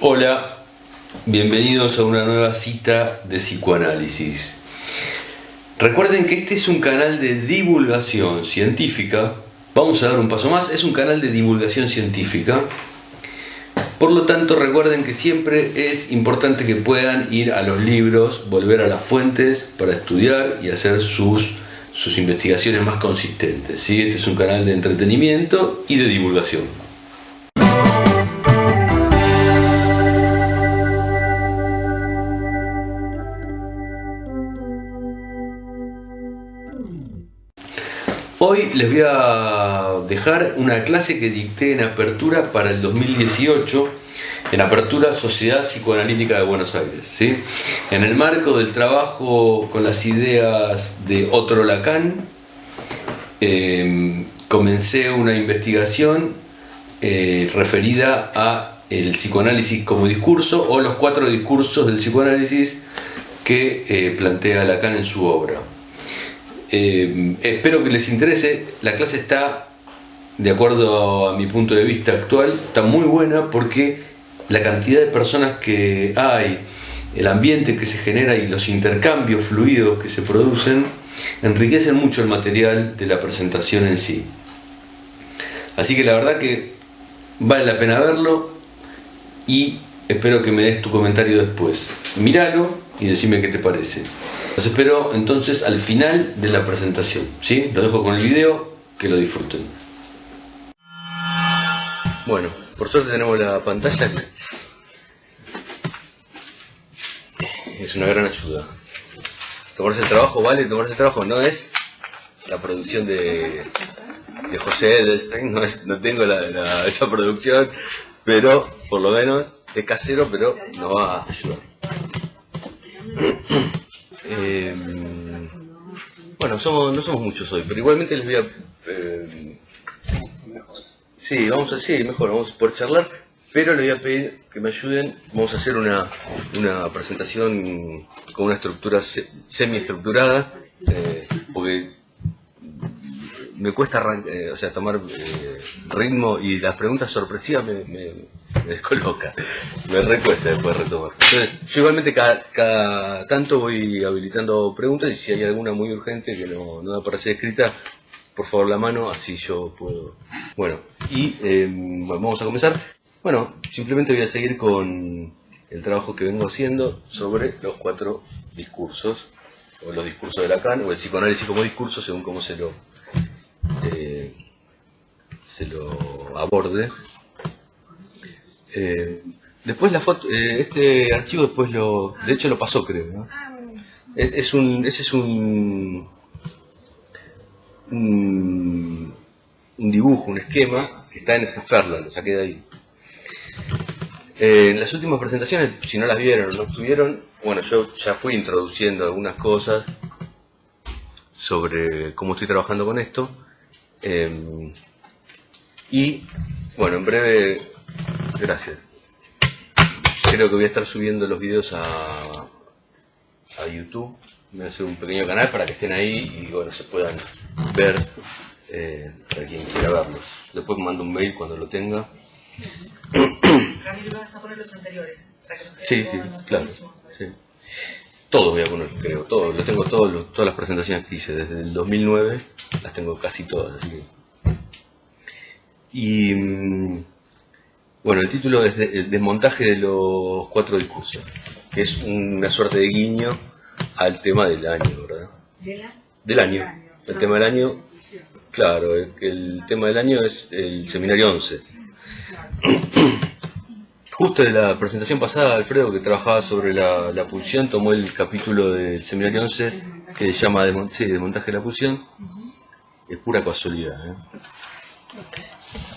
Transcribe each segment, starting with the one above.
Hola, bienvenidos a una nueva cita de psicoanálisis. Recuerden que este es un canal de divulgación científica. Vamos a dar un paso más, es un canal de divulgación científica. Por lo tanto, recuerden que siempre es importante que puedan ir a los libros, volver a las fuentes para estudiar y hacer sus investigaciones más consistentes, ¿sí? Este es un canal de entretenimiento y de divulgación. Hoy les voy a dejar una clase que dicté en Apertura para el 2018, en Apertura Sociedad Psicoanalítica de Buenos Aires, ¿sí? En el marco del trabajo con las ideas de Otto Lacan, comencé una investigación referida a el psicoanálisis como discurso, o los 4 discursos del psicoanálisis que plantea Lacan en su obra. Espero que les interese. La clase está, de acuerdo a mi punto de vista actual, está muy buena porque la cantidad de personas que hay, el ambiente que se genera y los intercambios fluidos que se producen enriquecen mucho el material de la presentación en sí. Así que la verdad que vale la pena verlo y espero que me des tu comentario después. Míralo y decime qué te parece. Los espero entonces al final de la presentación, ¿sí? Los dejo con el video, que lo disfruten. Bueno, por suerte tenemos la pantalla. Es una gran ayuda. Tomarse el trabajo, ¿vale? Tomarse el trabajo no es la producción de José Edelstein, no tengo esa producción, pero por lo menos es casero, pero nos va a ayudar. Bueno, no somos muchos hoy, pero igualmente les voy a... vamos por charlar, pero les voy a pedir que me ayuden. Vamos a hacer una presentación con una estructura semi-estructurada, porque me cuesta tomar ritmo, y las preguntas sorpresivas me descolocan, me recuesta después retomar. Entonces, yo igualmente cada tanto voy habilitando preguntas, y si hay alguna muy urgente que no aparece escrita, por favor la mano, así yo puedo. Bueno, vamos a comenzar. Bueno, simplemente voy a seguir con el trabajo que vengo haciendo sobre los 4 discursos, o los discursos de Lacan, o el psicoanálisis como discurso, según cómo se lo aborde. Después la foto, este archivo después de hecho lo pasó, creo, ¿no? Ese es un dibujo, un esquema que está en este Ferland, lo saqué de ahí. En las últimas presentaciones, si no las vieron o no estuvieron, bueno, yo ya fui introduciendo algunas cosas sobre cómo estoy trabajando con esto. Y bueno, en breve, gracias. Creo que voy a estar subiendo los videos a YouTube. Voy a hacer un pequeño canal para que estén ahí y bueno, se puedan ver para quien quiera verlos. Después me mando un mail cuando lo tenga. Camilo, vas a poner los anteriores para que nos quede Sí, claro. Sí. Todos voy a poner, creo, todos. Yo tengo todas las presentaciones que hice desde el 2009, las tengo casi todas, así que... Y bueno, el título es el desmontaje de los 4 discursos, que es una suerte de guiño al tema del año, ¿verdad? Del año. El tema del año, claro, el tema del año es el seminario 11. Justo de la presentación pasada, Alfredo, que trabajaba sobre la pulsión, tomó el capítulo del seminario 11 que se llama desmontaje de la pulsión. Es pura casualidad,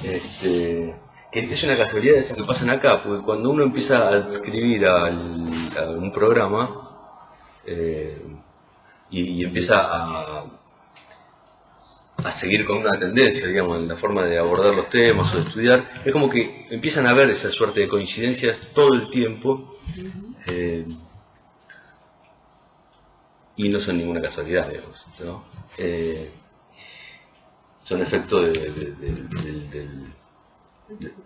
que es una casualidad esa que pasan acá, porque cuando uno empieza a escribir a un programa y empieza a seguir con una tendencia, digamos, en la forma de abordar los temas o de estudiar, es como que empiezan a haber esa suerte de coincidencias todo el tiempo, y no son ninguna casualidad, digamos, ¿no? Son efecto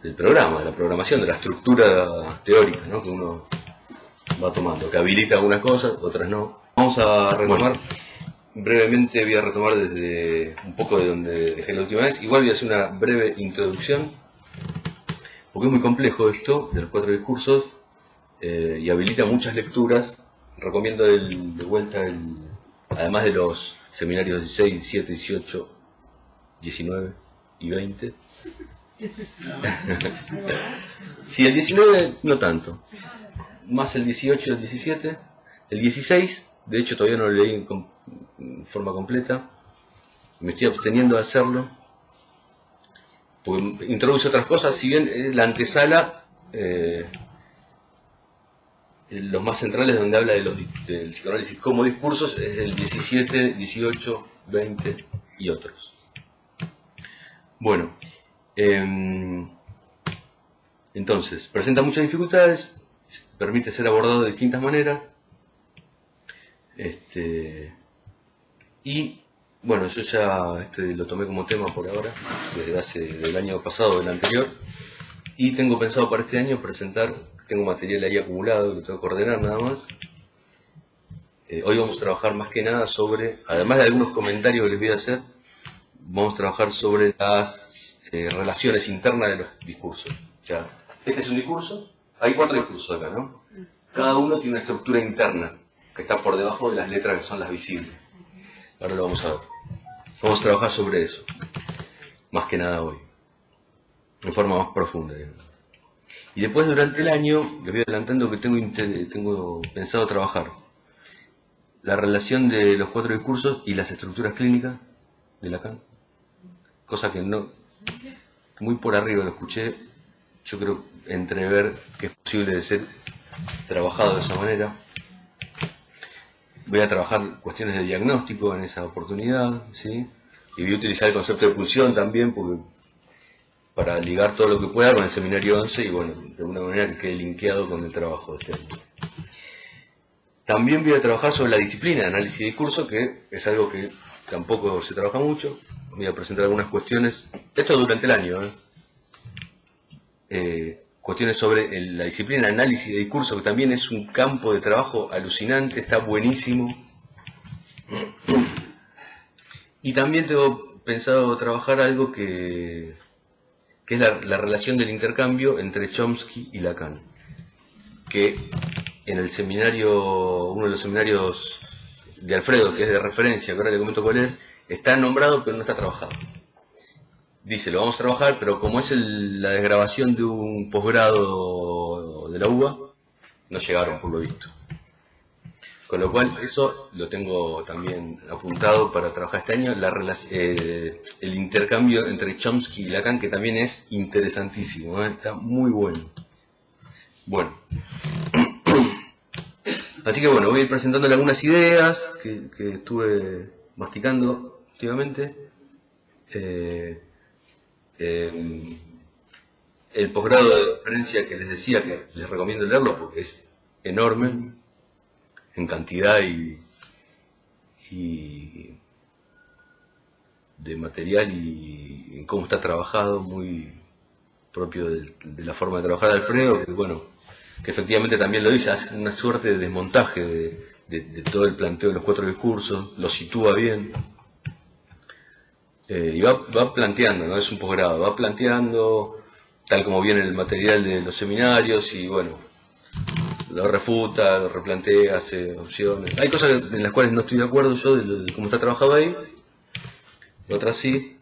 del programa, de la programación, de la estructura teórica, ¿no?, que uno va tomando, que habilita algunas cosas, otras no. Vamos a retomar, brevemente voy a retomar desde un poco de donde dejé la última vez. Igual voy a hacer una breve introducción, porque es muy complejo esto de los 4 discursos y habilita muchas lecturas. Recomiendo de vuelta, además de los seminarios 16, 17, 18, 19 y 20. Sí, el 19 no tanto, más el 18 y el 17. El 16, de hecho todavía no lo leí en forma completa, me estoy absteniendo de hacerlo, porque introduce otras cosas, si bien la antesala, los más centrales donde habla del psicoanálisis como discursos es el 17, 18, 20 y otros. Bueno, entonces, presenta muchas dificultades, permite ser abordado de distintas maneras, y bueno, yo ya lo tomé como tema por ahora, desde del año pasado, del anterior, y tengo pensado para este año presentar, tengo material ahí acumulado, lo tengo que ordenar nada más. Hoy vamos a trabajar más que nada sobre, además de algunos comentarios que les voy a hacer, vamos a trabajar sobre las relaciones internas de los discursos. O sea, este es un discurso, hay 4 discursos acá, ¿no? Cada uno tiene una estructura interna que está por debajo de las letras que son las visibles. Ahora lo vamos a ver. Vamos a trabajar sobre eso, más que nada hoy, de forma más profunda, digamos. Y después, durante el año, les voy adelantando que tengo pensado trabajar la relación de los 4 discursos y las estructuras clínicas de Lacan, cosa que no, muy por arriba lo escuché. Yo creo entrever que es posible de ser trabajado de esa manera. Voy a trabajar cuestiones de diagnóstico en esa oportunidad, ¿sí? Y voy a utilizar el concepto de pulsión también, porque para ligar todo lo que pueda con el seminario 11 y bueno, de alguna manera que quede linkeado con el trabajo de este año. También voy a trabajar sobre la disciplina de análisis de discurso, que es algo que tampoco se trabaja mucho. Voy a presentar algunas cuestiones, esto durante el año, cuestiones sobre la disciplina de análisis de discurso, que también es un campo de trabajo alucinante, está buenísimo. Y también tengo pensado trabajar algo que es la relación del intercambio entre Chomsky y Lacan, que en el seminario, uno de los seminarios de Alfredo, que es de referencia, que ahora le comento cuál es, está nombrado pero no está trabajado. Dice, lo vamos a trabajar, pero como es la desgrabación de un posgrado de la UBA, no llegaron por lo visto. Con lo cual, eso lo tengo también apuntado para trabajar este año, el intercambio entre Chomsky y Lacan, que también es interesantísimo, está muy bueno. Bueno, así que bueno, voy a ir presentándole algunas ideas que estuve masticando últimamente. El posgrado de referencia que les decía que les recomiendo leerlo porque es enorme en cantidad y de material y en cómo está trabajado, muy propio de la forma de trabajar de Alfredo, que bueno, que efectivamente también lo dice, hace una suerte de desmontaje de todo el planteo de los 4 discursos, lo sitúa bien. Y va planteando, no es un posgrado, va planteando tal como viene el material de los seminarios y bueno, lo refuta, lo replantea, hace opciones. Hay cosas en las cuales no estoy de acuerdo yo de cómo está trabajado ahí, otras sí,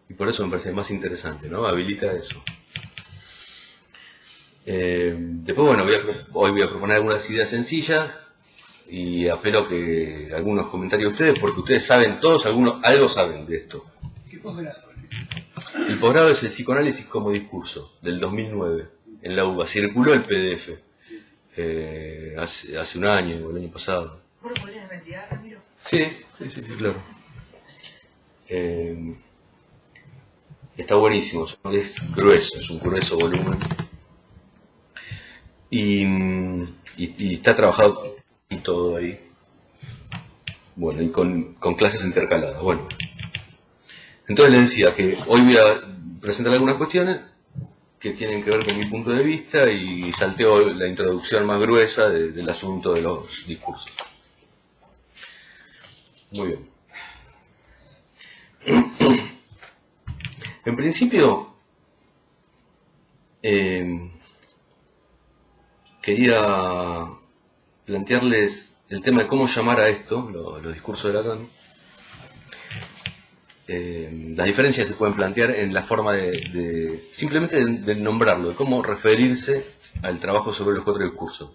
y por eso me parece más interesante, ¿no? Habilita eso. Después, bueno, hoy voy a proponer algunas ideas sencillas y apelo a que algunos comentarios de ustedes, porque ustedes saben, todos algo saben de esto. ¿Qué posgrado? El posgrado es el psicoanálisis como discurso, del 2009, en la UBA. Circuló el PDF hace un año o el año pasado. ¿Vos lo podrías investigar, Ramiro? Sí, claro. Está buenísimo, es grueso, es un grueso volumen. Y está trabajado y todo ahí. Bueno, y con clases intercaladas. Bueno, entonces les decía que hoy voy a presentar algunas cuestiones que tienen que ver con mi punto de vista y salteo la introducción más gruesa del asunto de los discursos. Muy bien. En principio, quería plantearles el tema de cómo llamar a esto, los discursos de Lacan. Las diferencias se pueden plantear en la forma simplemente de nombrarlo, de cómo referirse al trabajo sobre los 4 discursos.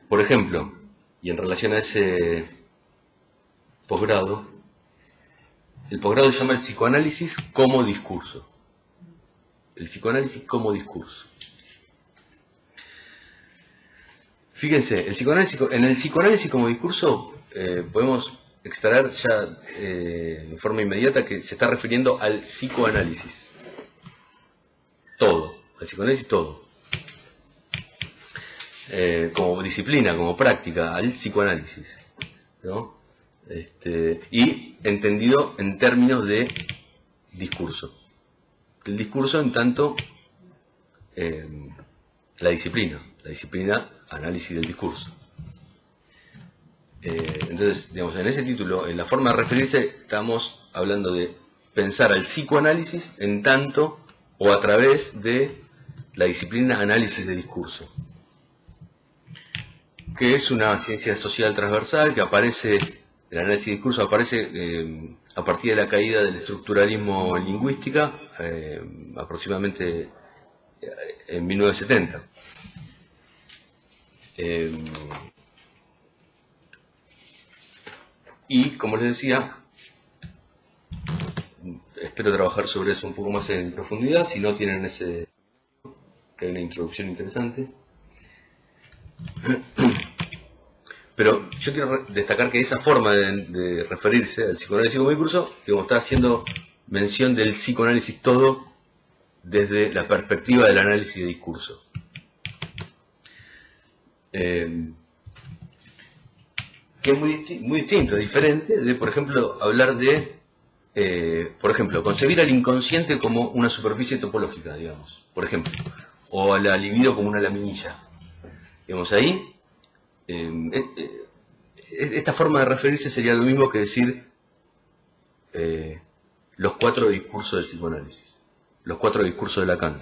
Por ejemplo, y en relación a ese posgrado, el posgrado se llama el psicoanálisis como discurso. El psicoanálisis como discurso. Fíjense, en el psicoanálisis como discurso podemos extraer ya de forma inmediata que se está refiriendo al psicoanálisis. Todo, al psicoanálisis todo. Como disciplina, como práctica, al psicoanálisis, ¿no? Y entendido en términos de discurso. El discurso en tanto la disciplina análisis del discurso. Entonces, digamos, en ese título, en la forma de referirse, estamos hablando de pensar al psicoanálisis en tanto o a través de la disciplina análisis de discurso, que es una ciencia social transversal que aparece, el análisis de discurso aparece a partir de la caída del estructuralismo en lingüística, aproximadamente en 1970. Y, como les decía, espero trabajar sobre eso un poco más en profundidad, si no tienen ese, que hay una introducción interesante. Pero yo quiero destacar que esa forma de referirse al psicoanálisis como discurso, digamos, está haciendo mención del psicoanálisis todo desde la perspectiva del análisis de discurso. Que es muy distinto, diferente de, por ejemplo, hablar de, por ejemplo, concebir al inconsciente como una superficie topológica, digamos, por ejemplo, o a la libido como una laminilla. Digamos, ahí, esta forma de referirse sería lo mismo que decir los 4 discursos del psicoanálisis, los 4 discursos de Lacan.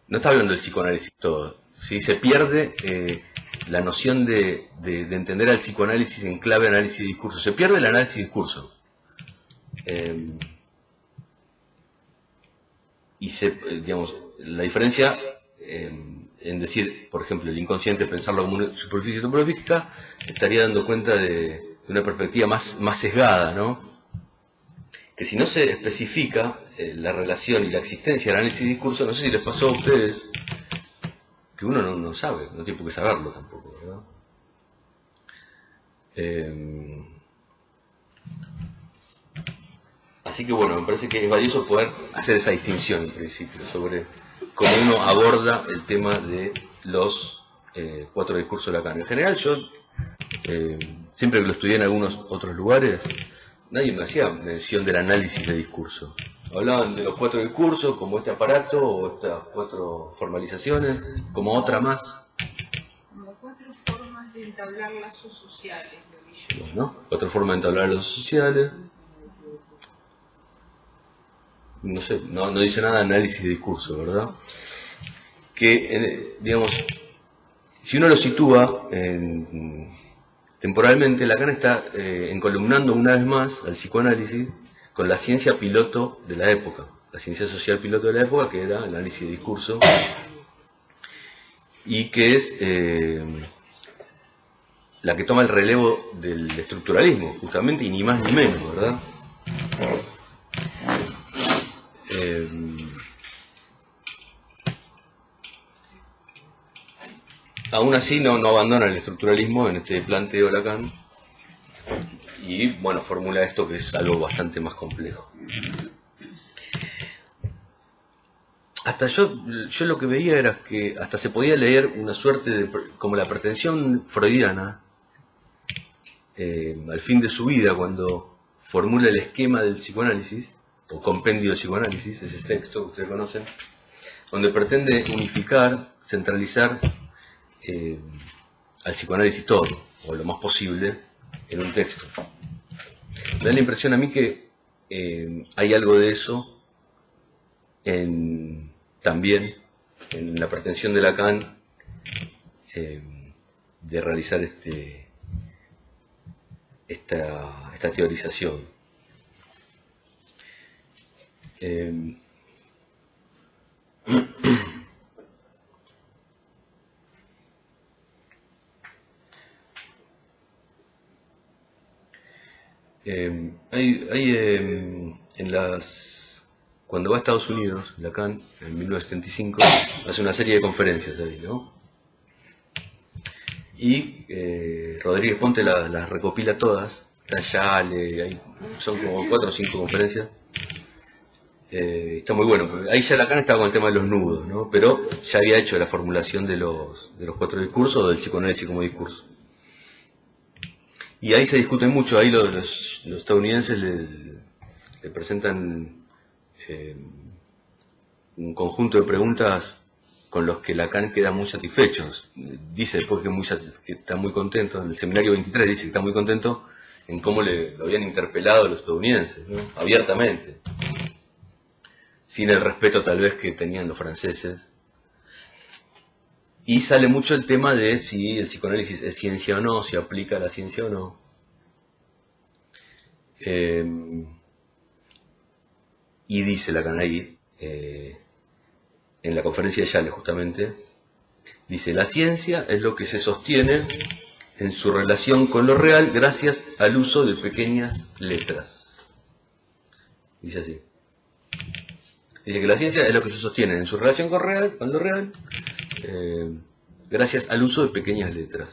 No está hablando del psicoanálisis todo, ¿sí? Se pierde la noción de entender al psicoanálisis en clave análisis de discurso. Se pierde el análisis de discurso. Y digamos, la diferencia en decir, por ejemplo, el inconsciente, pensarlo como una superficie topológica, estaría dando cuenta de una perspectiva más sesgada, ¿no? Que si no se especifica la relación y la existencia del análisis de discurso, no sé si les pasó a ustedes, que uno no sabe, no tiene por qué saberlo tampoco, ¿verdad? Así que bueno, me parece que es valioso poder hacer esa distinción en principio sobre cómo uno aborda el tema de los 4 discursos de Lacan. En general yo, siempre que lo estudié en algunos otros lugares, nadie me hacía mención del análisis de discurso. Hablaban de los 4 discursos como este aparato o estas 4 formalizaciones, como otra más. Como 4 formas de entablar lazos sociales, lo vi yo. ¿No? 4 formas de entablar lazos sociales. No sé, no dice nada de análisis de discurso, ¿verdad? Que, digamos, si uno lo sitúa temporalmente, Lacan está encolumnando una vez más al psicoanálisis con la ciencia piloto de la época, la ciencia social piloto de la época, que era el análisis de discurso, y que es la que toma el relevo del estructuralismo, justamente, y ni más ni menos, ¿verdad? Aún así no abandona el estructuralismo en este planteo Lacan y bueno, formula esto que es algo bastante más complejo. Hasta yo lo que veía era que hasta se podía leer una suerte de, como la pretensión freudiana al fin de su vida, cuando formula el esquema del psicoanálisis, o Compendio de Psicoanálisis, ese texto que ustedes conocen, donde pretende unificar, centralizar al psicoanálisis todo, o lo más posible, en un texto. Me da la impresión a mí que hay algo de eso también en la pretensión de Lacan de realizar esta teorización. Cuando va a Estados Unidos, Lacan, en 1975, hace una serie de conferencias ahí, ¿no? Y Rodríguez Ponte las recopila todas, Yale, son como 4 o 5 conferencias. Está muy bueno, porque ahí ya Lacan estaba con el tema de los nudos, ¿no? Pero ya había hecho la formulación de los 4 discursos o del psicoanálisis como discurso. Y ahí se discute mucho, ahí los estadounidenses le presentan un conjunto de preguntas con los que Lacan queda muy satisfecho. Dice después que está muy contento, en el seminario 23 dice que está muy contento en cómo lo habían interpelado a los estadounidenses, ¿no? Abiertamente, sin el respeto tal vez que tenían los franceses. Y sale mucho el tema de si el psicoanálisis es ciencia o no, si aplica a la ciencia o no. Y dice Lacan ahí, en la conferencia de Yale justamente, dice: la ciencia es lo que se sostiene en su relación con lo real gracias al uso de pequeñas letras. Dice así. Dice que la ciencia es lo que se sostiene en su relación con lo real, gracias al uso de pequeñas letras.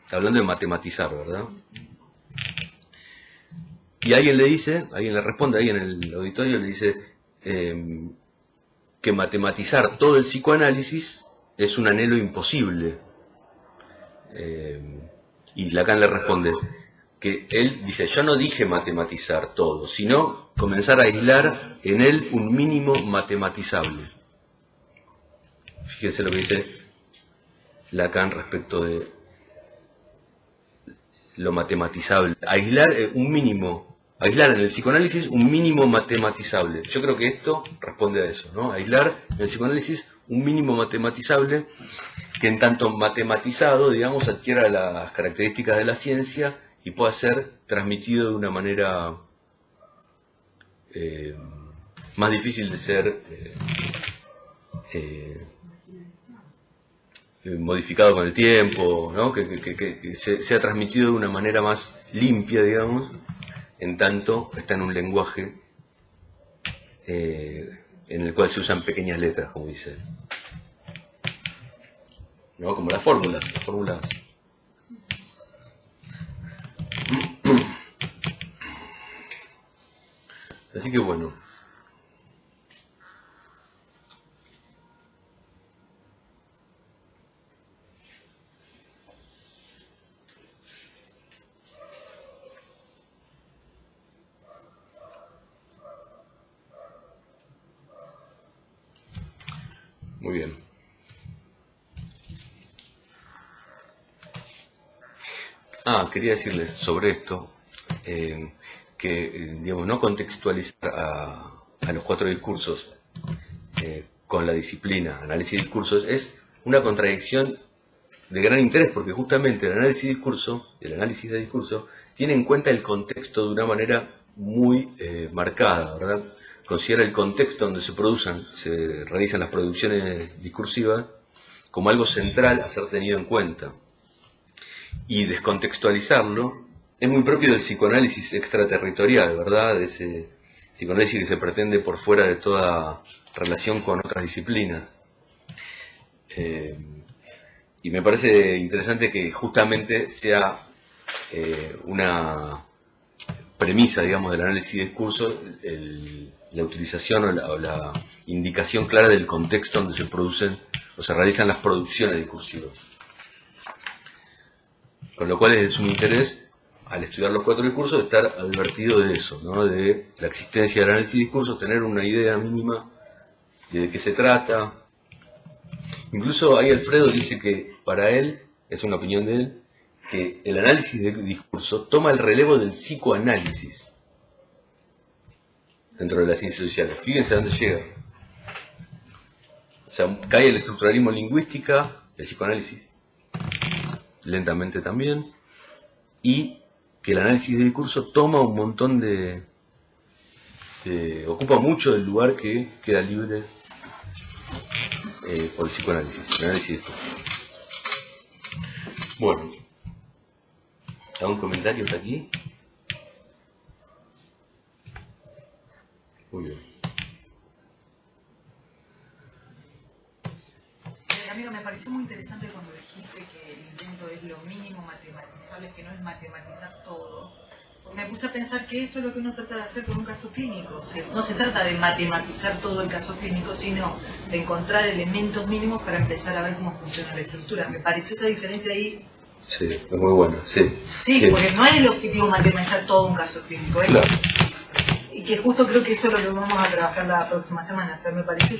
Está hablando de matematizar, ¿verdad? Y alguien le responde ahí en el auditorio, le dice que matematizar todo el psicoanálisis es un anhelo imposible. Y Lacan le responde que él dice: yo no dije matematizar todo, sino comenzar a aislar en él un mínimo matematizable. Fíjense lo que dice Lacan respecto de lo matematizable. Aislar en el psicoanálisis un mínimo matematizable. Yo creo que esto responde a eso, ¿no? Aislar en el psicoanálisis un mínimo matematizable que en tanto matematizado, digamos, adquiera las características de la ciencia y pueda ser transmitido de una manera más difícil de ser modificado con el tiempo, ¿no? Que sea transmitido de una manera más limpia, digamos, en tanto está en un lenguaje en el cual se usan pequeñas letras, como dice él, ¿no? Como las fórmulas. Así que bueno. Muy bien. Quería decirles sobre esto, que digamos, no contextualizar a los 4 discursos con la disciplina análisis de discursos es una contradicción de gran interés, porque justamente el análisis de discurso tiene en cuenta el contexto de una manera muy marcada, ¿verdad? Considera el contexto donde se realizan las producciones discursivas como algo central a ser tenido en cuenta. Y descontextualizarlo es muy propio del psicoanálisis extraterritorial, ¿verdad? De ese psicoanálisis que se pretende por fuera de toda relación con otras disciplinas. Y me parece interesante que justamente sea una premisa, digamos, del análisis de discurso, la utilización o la indicación clara del contexto donde se producen o se realizan las producciones discursivas. Con lo cual es de sumo interés al estudiar los 4 discursos, estar advertido de eso, ¿no? De la existencia del análisis de discursos, tener una idea mínima de qué se trata. Incluso ahí Alfredo dice que para él, es una opinión de él, que el análisis de discurso toma el relevo del psicoanálisis dentro de las ciencias sociales. Fíjense a dónde llega. O sea, cae el estructuralismo lingüística, el psicoanálisis lentamente también, y que el análisis de discurso toma un montón ocupa mucho del lugar que queda libre por el psicoanálisis, el análisis de discurso. Bueno, ¿algún comentario hasta aquí? Muy bien. Amigo, me pareció muy interesante cuando dijiste que el intento es lo mínimo matematizable, que no es matematizar todo. Porque me puse a pensar que eso es lo que uno trata de hacer con un caso clínico. O sea, no se trata de matematizar todo el caso clínico, sino de encontrar elementos mínimos para empezar a ver cómo funciona la estructura. Me pareció esa diferencia ahí. Sí, es muy bueno, sí. Sí, porque no es el objetivo matematizar todo un caso clínico. Es, claro. Y que justo creo que eso es lo que vamos a trabajar la próxima semana. O sea, me pareció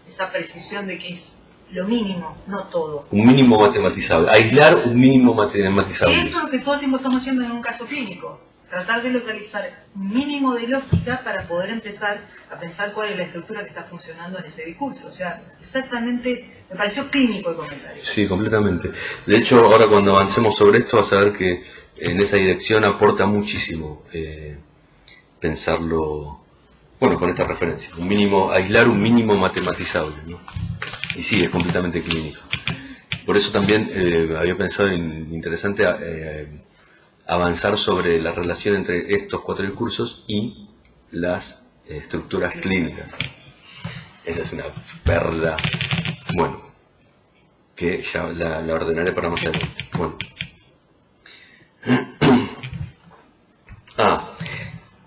esa precisión de que es lo mínimo, no todo. Un mínimo matematizable. Aislar un mínimo matematizable. Y esto es lo que todo el tiempo estamos haciendo en un caso clínico. Tratar de localizar un mínimo de lógica para poder empezar a pensar cuál es la estructura que está funcionando en ese discurso. O sea, exactamente, me pareció clínico el comentario. Sí, completamente. De hecho, ahora cuando avancemos sobre esto vas a ver que en esa dirección aporta muchísimo pensarlo, bueno, con esta referencia. Un mínimo, aislar un mínimo matematizable, ¿no? Y sí, es completamente clínico. Por eso también había pensado interesante avanzar sobre la relación entre estos 4 discursos y las estructuras clínicas. Esa es una perla, bueno, que ya la ordenaré para más adelante. Bueno.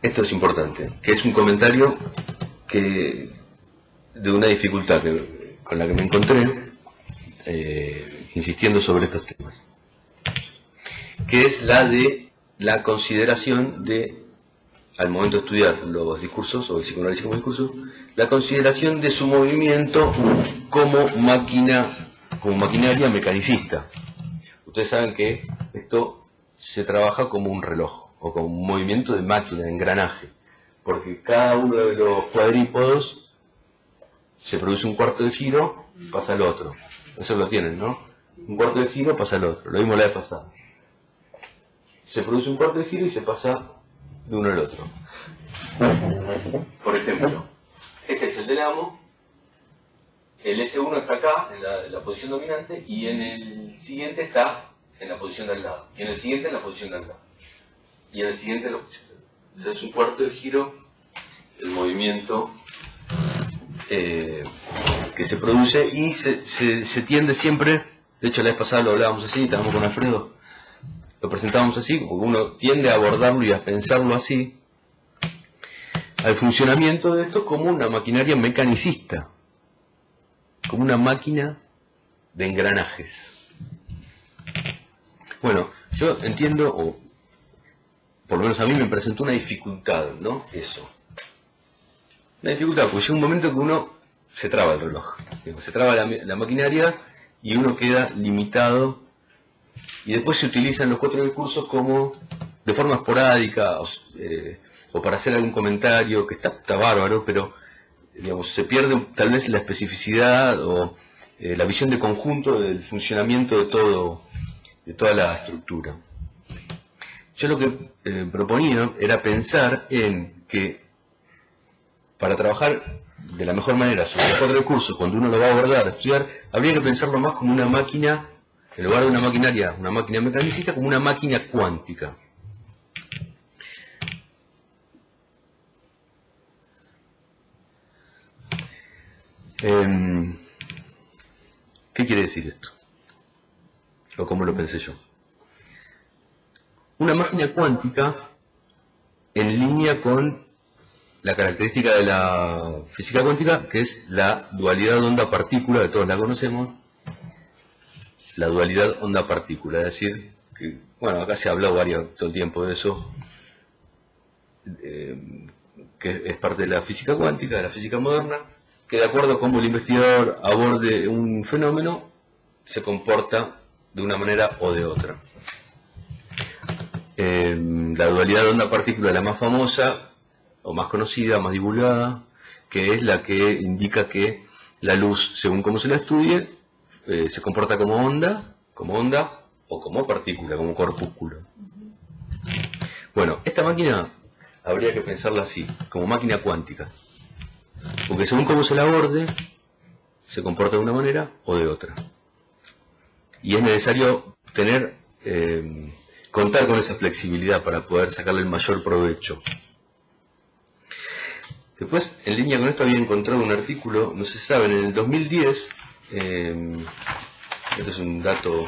Esto es importante, que es un comentario de una dificultad con la que me encontré insistiendo sobre estos temas, que es la de la consideración de, al momento de estudiar los discursos, o el psicoanálisis como discurso, la consideración de su movimiento como maquinaria mecanicista. Ustedes saben que esto se trabaja como un reloj, o como un movimiento de máquina, de engranaje, porque cada uno de los cuadrípodos se produce un cuarto de giro, pasa al otro. Eso lo tienen, ¿no? Un cuarto de giro pasa al otro, lo vimos la vez pasada. Se produce un cuarto de giro y se pasa de uno al otro. Por ejemplo, este es el del amo, el S1 está acá, en la posición dominante, y en el siguiente está en la posición de al lado, y en el siguiente en la posición de al lado, y en el siguiente en la posición de al lado. O sea, es un cuarto de giro, el movimiento que se produce, y se tiende siempre, de hecho la vez pasada lo hablábamos así, estábamos con Alfredo, lo presentábamos así, porque uno tiende a abordarlo y a pensarlo así, al funcionamiento de esto como una maquinaria mecanicista, como una máquina de engranajes. Bueno, yo entiendo, o por lo menos a mí me presentó una dificultad, ¿no? Eso. Una dificultad, porque llega un momento que uno se traba el reloj, se traba la maquinaria y uno queda limitado, y después se utilizan los 4 discursos como de forma esporádica, o para hacer algún comentario, que está bárbaro, pero digamos, se pierde tal vez la especificidad o la visión de conjunto del funcionamiento de toda la estructura. Yo lo que proponía era pensar en que para trabajar de la mejor manera sobre los 4 discursos, cuando uno lo va a abordar, a estudiar, habría que pensarlo más como una máquina, en lugar de una máquina mecanicista, como una máquina cuántica. ¿Qué quiere decir esto? ¿O cómo lo pensé yo? Una máquina cuántica en línea con la característica de la física cuántica, que es la dualidad onda-partícula, que todos la conocemos, la dualidad onda-partícula, es decir, bueno, acá se ha hablado todo el tiempo de eso, que es parte de la física cuántica, de la física moderna, que de acuerdo a cómo el investigador aborde un fenómeno, se comporta de una manera o de otra. La dualidad de onda-partícula es la más famosa, o más conocida, más divulgada, que es la que indica que la luz, según cómo se la estudie, se comporta como onda o como partícula, como corpúsculo. Bueno, esta máquina habría que pensarla así, como máquina cuántica, porque según cómo se la aborde, se comporta de una manera o de otra. Y es necesario contar con esa flexibilidad para poder sacarle el mayor provecho. Después, en línea con esto, había encontrado un artículo, no se sabe, en el 2010, este es un dato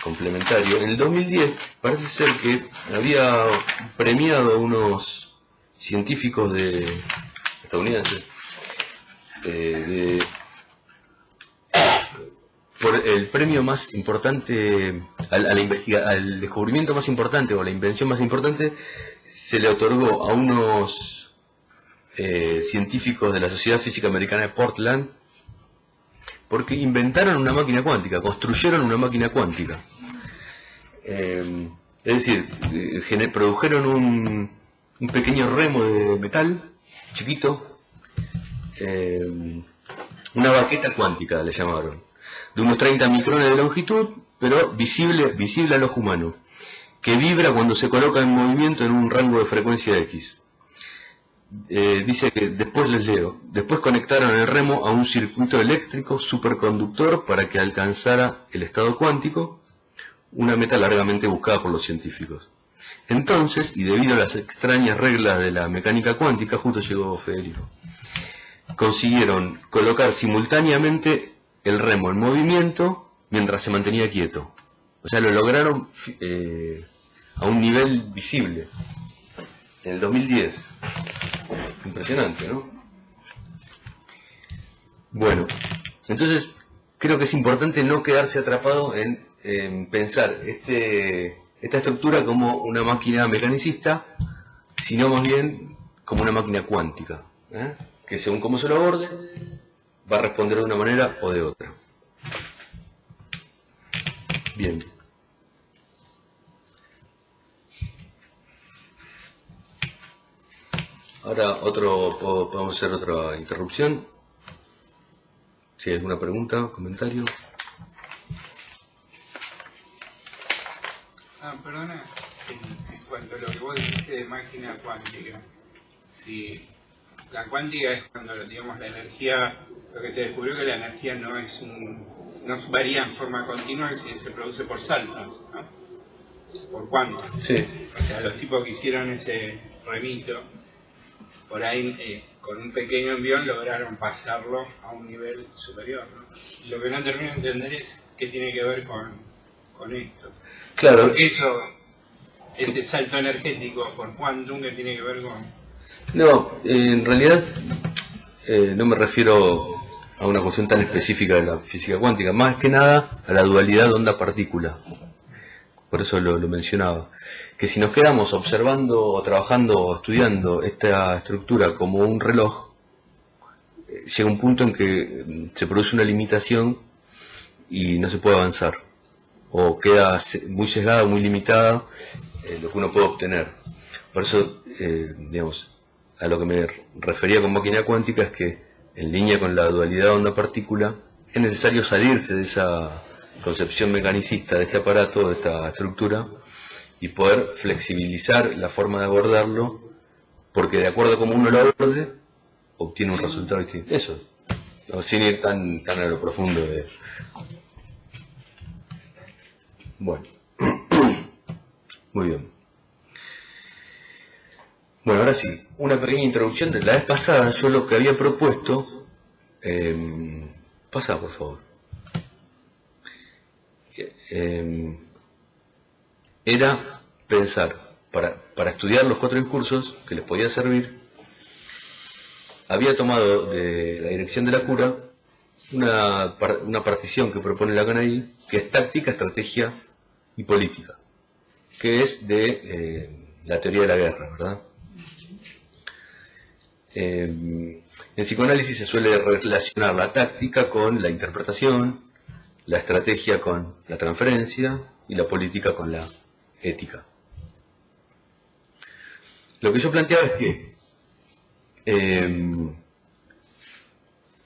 complementario, en el 2010 parece ser que había premiado a unos científicos estadounidenses por el premio más importante, al descubrimiento más importante o la invención más importante, se le otorgó a unos científicos de la Sociedad Física Americana de Portland, porque inventaron una máquina cuántica, construyeron una máquina cuántica. Es decir, produjeron un pequeño remo de metal, chiquito, una baqueta cuántica le llamaron, de unos 30 micrones de longitud, pero visible al ojo humano, que vibra cuando se coloca en movimiento en un rango de frecuencia X. Dice que, después les leo, después conectaron el remo a un circuito eléctrico superconductor para que alcanzara el estado cuántico, una meta largamente buscada por los científicos. Entonces, y debido a las extrañas reglas de la mecánica cuántica, justo llegó Federico, consiguieron colocar simultáneamente el remo en movimiento mientras se mantenía quieto. O sea, lo lograron a un nivel visible. En el 2010. Impresionante, ¿no? Bueno, entonces creo que es importante no quedarse atrapado en pensar esta estructura como una máquina mecanicista, sino más bien como una máquina cuántica, que según cómo se lo aborde, va a responder de una manera o de otra. Bien. Ahora podemos hacer otra interrupción. Si hay alguna pregunta, comentario. Perdona, en cuanto a lo que vos dijiste de máquina cuántica, si la cuántica es cuando, digamos, la energía, lo que se descubrió que la energía no varía en forma continua, si se produce por saltos, ¿no? Por cuánto. Sí. O sea, los tipos que hicieron ese remito, por ahí con un pequeño envión lograron pasarlo a un nivel superior, ¿no? Y lo que no termino de entender es qué tiene que ver con esto. Claro. Porque ese salto energético por quantum, que tiene que ver con... No, en realidad no me refiero a una cuestión tan específica de la física cuántica, más que nada a la dualidad de onda-partícula. Por eso lo mencionaba. Que si nos quedamos observando o trabajando o estudiando esta estructura como un reloj, llega un punto en que se produce una limitación y no se puede avanzar. O queda muy sesgada, muy limitada lo que uno puede obtener. Por eso, digamos, a lo que me refería con máquina cuántica es que, en línea con la dualidad onda-partícula, es necesario salirse de esa concepción mecanicista de este aparato, de esta estructura, y poder flexibilizar la forma de abordarlo, porque de acuerdo a cómo uno lo aborde, obtiene un resultado distinto. Eso, no, sin ir tan a lo profundo de... Bueno, muy bien. Bueno, ahora sí, una pequeña introducción. De la vez pasada, yo lo que había propuesto... pasa, por favor. Era pensar, para estudiar los 4 discursos que les podía servir, había tomado de la dirección de la cura una partición que propone Lacan ahí, que es táctica, estrategia y política, que es de la teoría de la guerra, ¿verdad? En psicoanálisis se suele relacionar la táctica con la interpretación, la estrategia con la transferencia y la política con la ética. Lo que yo planteaba es que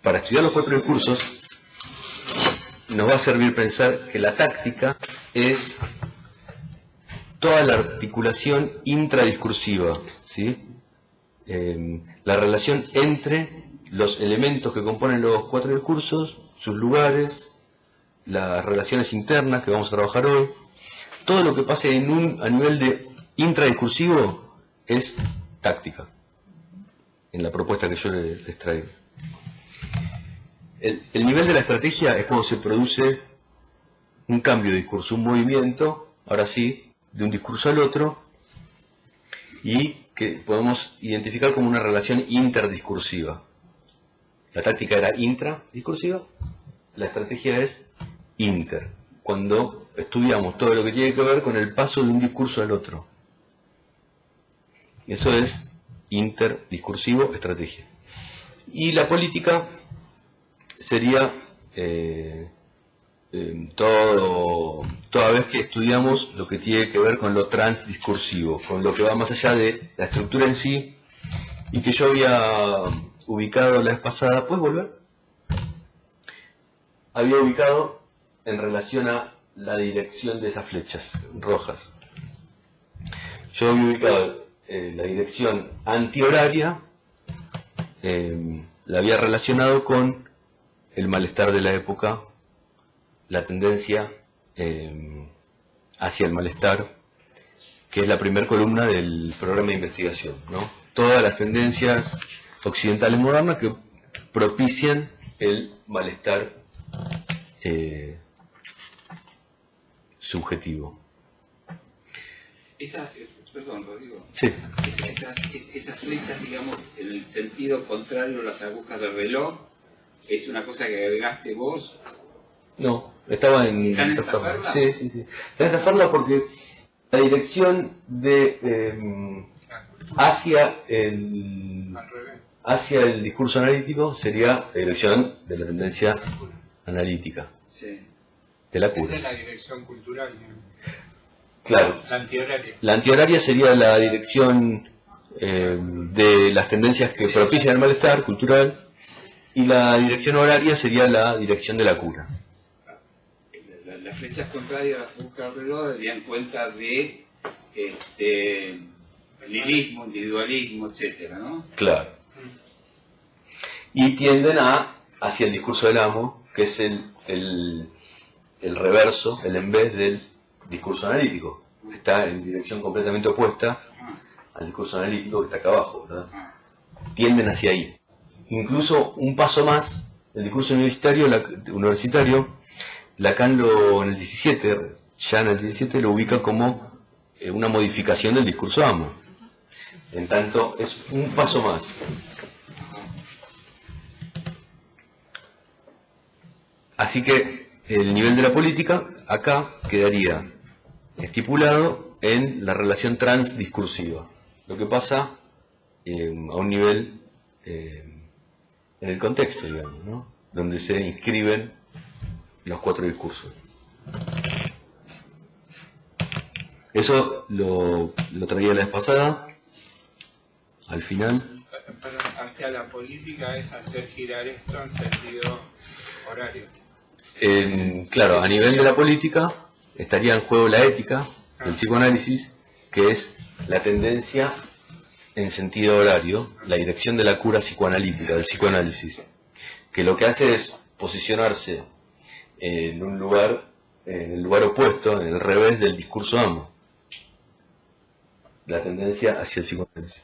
para estudiar los 4 discursos nos va a servir pensar que la táctica es toda la articulación intradiscursiva, ¿sí? La relación entre los elementos que componen los 4 discursos, sus lugares, las relaciones internas que vamos a trabajar hoy, todo lo que pase a nivel de intradiscursivo es táctica, en la propuesta que yo les traigo. El nivel de la estrategia es cuando se produce un cambio de discurso, un movimiento, ahora sí, de un discurso al otro, y que podemos identificar como una relación interdiscursiva. La táctica era intradiscursiva, la estrategia es inter, cuando estudiamos todo lo que tiene que ver con el paso de un discurso al otro. Eso es interdiscursivo, estrategia. Y la política sería toda vez que estudiamos lo que tiene que ver con lo transdiscursivo, con lo que va más allá de la estructura en sí, y que yo había ubicado la vez pasada. ¿Puedes volver? Había ubicado en relación a la dirección de esas flechas rojas. Yo había ubicado la dirección antihoraria, la había relacionado con el malestar de la época, la tendencia hacia el malestar, que es la primera columna del programa de investigación, ¿no? Todas las tendencias occidentales modernas que propician el malestar subjetivo. Perdón, Rodrigo. Sí. Esas flechas, digamos, en el sentido contrario a las agujas del reloj, ¿es una cosa que agregaste vos? No, estaba en esta Tafarla. Sí. Está en Tafarla porque la dirección de hacia el discurso analítico sería la dirección de la tendencia analítica. Sí. De la cura. Esa es la dirección cultural, ¿no? Claro. La antihoraria. La antihoraria sería la dirección de las tendencias que propician el malestar cultural, y la dirección horaria sería la dirección de la cura. Las flechas contrarias a las agujas del reloj darían cuenta de nihilismo, individualismo, etcétera, ¿no? Claro. Y tienden hacia el discurso del amo, que es el reverso, el en vez del discurso analítico. Está en dirección completamente opuesta al discurso analítico que está acá abajo, ¿verdad? Tienden hacia ahí. Incluso un paso más, el discurso universitario, Lacan en el 17, ya en el 17 lo ubica como una modificación del discurso amo. En tanto, es un paso más. Así que el nivel de la política acá quedaría estipulado en la relación transdiscursiva, lo que pasa a un nivel en el contexto, digamos, ¿no? Donde se inscriben los 4 discursos. Eso lo traía la vez pasada, al final. Pero hacia la política es hacer girar esto en sentido horario. Claro, a nivel de la política estaría en juego la ética del psicoanálisis, que es la tendencia en sentido horario, la dirección de la cura psicoanalítica del psicoanálisis, que lo que hace es posicionarse en un lugar, en el lugar opuesto, en el revés del discurso amo, la tendencia hacia el psicoanálisis.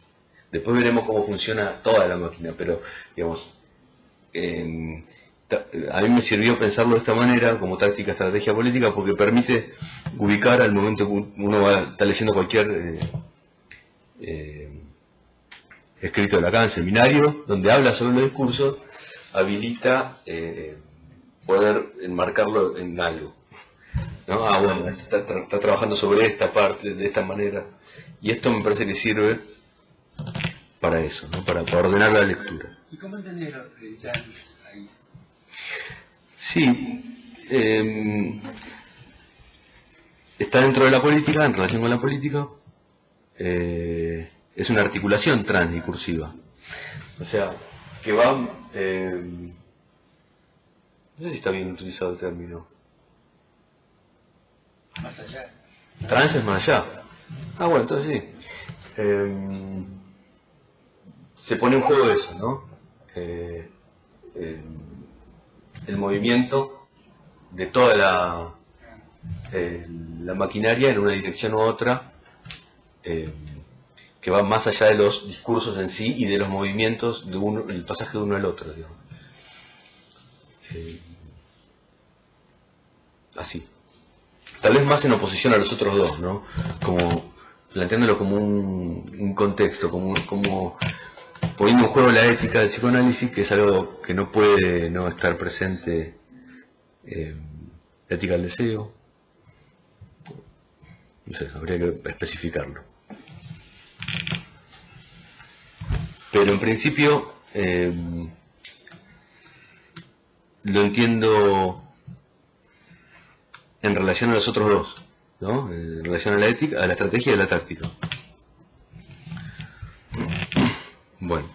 Después veremos cómo funciona toda la máquina, pero digamos, a mí me sirvió pensarlo de esta manera, como táctica, estrategia política, porque permite ubicar al momento que uno está leyendo cualquier escrito de Lacan, seminario, donde habla sobre los discursos, habilita poder enmarcarlo en algo, ¿no? Ah, bueno, esto está trabajando sobre esta parte, de esta manera, y esto me parece que sirve para eso, ¿no? Para ordenar la lectura. ¿Y cómo entender Janis ahí? Sí, está dentro de la política, en relación con la política, es una articulación transdiscursiva. O sea, que va... no sé si está bien utilizado el término. Más allá. Trans es más allá. Ah, bueno, entonces sí. Se pone en juego eso, ¿no? El movimiento de toda la maquinaria en una dirección u otra, que va más allá de los discursos en sí y de los movimientos de uno, el pasaje de uno al otro, digamos. Así. Tal vez más en oposición a los otros dos, ¿no? Como planteándolo como un contexto, como poniendo en juego la ética del psicoanálisis, que es algo que no puede no estar presente, la ética del deseo. No sé, habría que especificarlo. Pero en principio lo entiendo en relación a los otros dos, ¿no? En relación a la ética, a la estrategia y a la táctica. Bueno.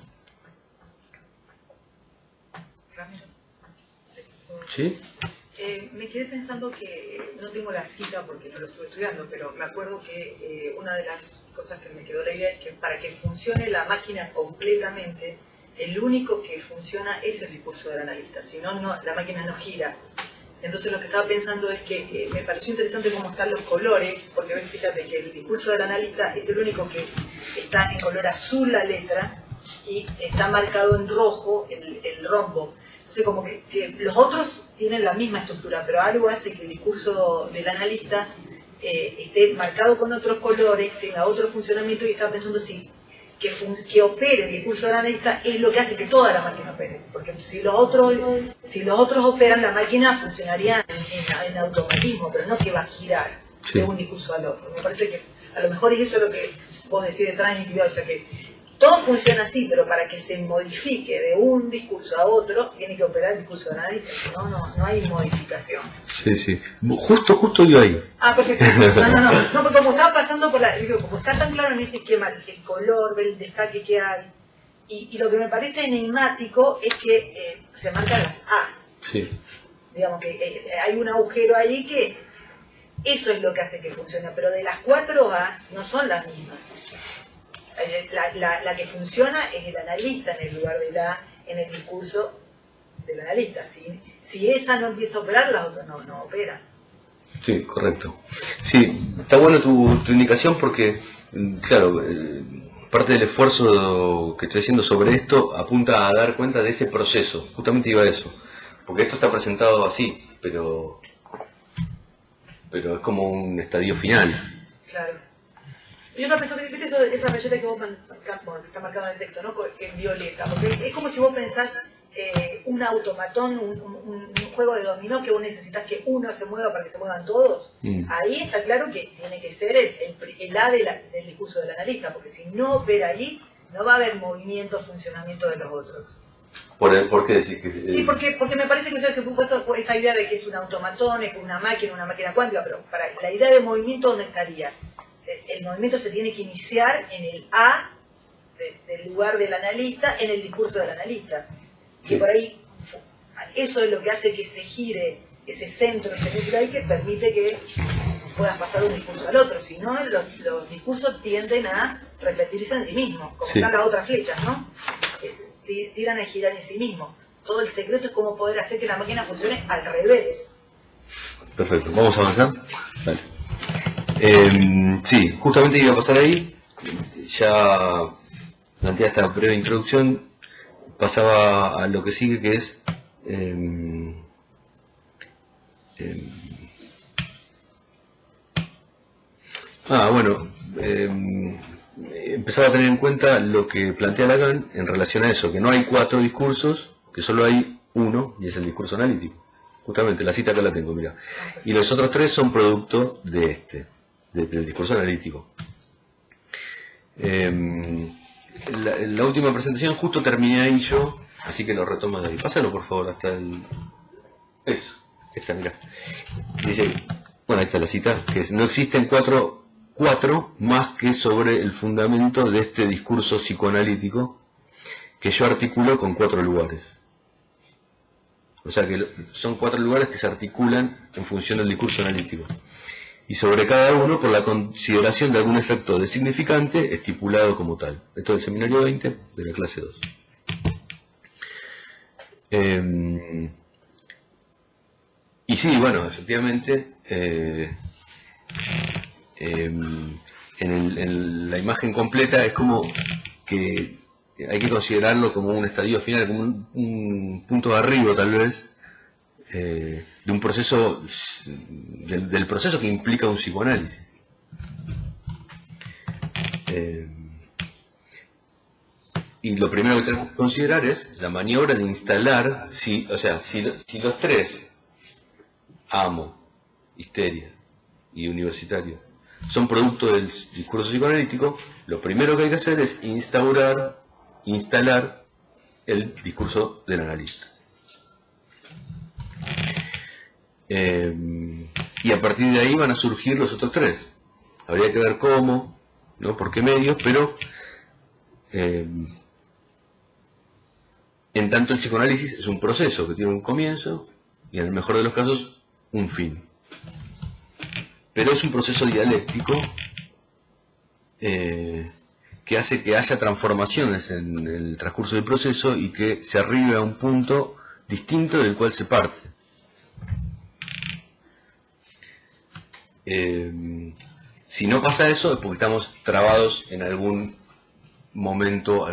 ¿Sí? Me quedé pensando que, no tengo la cita porque no lo estuve estudiando, pero me acuerdo que una de las cosas que me quedó la idea es que para que funcione la máquina completamente, el único que funciona es el discurso del analista, si no, la máquina no gira. Entonces lo que estaba pensando es que me pareció interesante cómo están los colores, porque ves, fíjate que el discurso del analista es el único que está en color azul la letra y está marcado en rojo el rombo. Entonces como que los otros tienen la misma estructura, pero algo hace que el discurso del analista esté marcado con otros colores, tenga otro funcionamiento, y estaba pensando si que opere el discurso del analista es lo que hace que toda la máquina opere, porque si los otros operan, la máquina funcionaría en automatismo, pero no que va a girar de un discurso al otro. Me parece que a lo mejor eso es lo que vos decís de transitividad, o sea que todo funciona así, pero para que se modifique de un discurso a otro, tiene que operar el discurso del analista, si no, no hay modificación. Sí, sí. Justo yo ahí. Ah, perfecto. No, porque como estaba pasando por como está tan claro en ese esquema, el color, el destaque que hay, y lo que me parece enigmático es que se marcan las A. Sí. Digamos que hay un agujero ahí que eso es lo que hace que funcione, pero de las 4 A no son las mismas. La que funciona es el analista en el lugar de la A en el discurso del analista. Si esa no empieza a operar, las otras no operan. Sí, correcto. Sí, está buena tu indicación porque, claro, parte del esfuerzo que estoy haciendo sobre esto apunta a dar cuenta de ese proceso. Justamente iba a eso. Porque esto está presentado así, pero es como un estadio final. Claro. Yo estaba pensando, ¿viste esa rayeta que vos que está marcada en el texto, ¿no? En violeta? Porque es como si vos pensás un automatón, un juego de dominó que vos necesitas que uno se mueva para que se muevan todos. Ahí está claro que tiene que ser el A del discurso del analista, porque si no opera ahí, no va a haber movimiento, funcionamiento de los otros. ¿Por qué decís que...? Y porque me parece que ustedes se puso esta idea de que es un automatón, es una máquina cuántica, pero para la idea de movimiento, ¿dónde estaría? El movimiento se tiene que iniciar en el A del lugar del analista, en el discurso del analista. Sí. Y por ahí, eso es lo que hace que se gire ese centro, ese núcleo ahí, que permite que puedas pasar un discurso al otro. Si no, los discursos tienden a repetirse en sí mismos, como están las otras flechas, ¿no? Tiran a girar en sí mismos. Todo el secreto es cómo poder hacer que la máquina funcione al revés. Perfecto, ¿vamos a avanzar? Vale. Sí, justamente iba a pasar ahí, ya planteé esta breve introducción, pasaba a lo que sigue, que es empezaba a tener en cuenta lo que plantea Lacan en relación a eso, que no hay 4 discursos, que solo hay uno, y es el discurso analítico. Justamente, la cita acá la tengo, mira. Y los otros 3 son producto de del discurso analítico. La última presentación justo terminé ahí yo, así que lo retomo de ahí. Pásalo por favor hasta el... Eso, esta, mirá. Dice, bueno, ahí está la cita, que es, no existen cuatro más que sobre el fundamento de este discurso psicoanalítico que yo articulo con 4 lugares. O sea que son 4 lugares que se articulan en función del discurso analítico. Y sobre cada uno por la consideración de algún efecto de significante estipulado como tal. Esto es el seminario 20 de la clase 2. Y sí, bueno, efectivamente, en la imagen completa es como que hay que considerarlo como un estadio final, como un punto de arribo tal vez, de un proceso, del proceso que implica un psicoanálisis. Y lo primero que tenemos que considerar es la maniobra de instalar, si los 3, amo, histeria y universitario, son producto del discurso psicoanalítico, lo primero que hay que hacer es instalar el discurso del analista. Y a partir de ahí van a surgir los otros 3. Habría que ver cómo, ¿no? Por qué medios, pero en tanto el psicoanálisis es un proceso que tiene un comienzo y en el mejor de los casos un fin. Pero es un proceso dialéctico que hace que haya transformaciones en el transcurso del proceso y que se arribe a un punto distinto del cual se parte. Si no pasa eso es porque estamos trabados en algún momento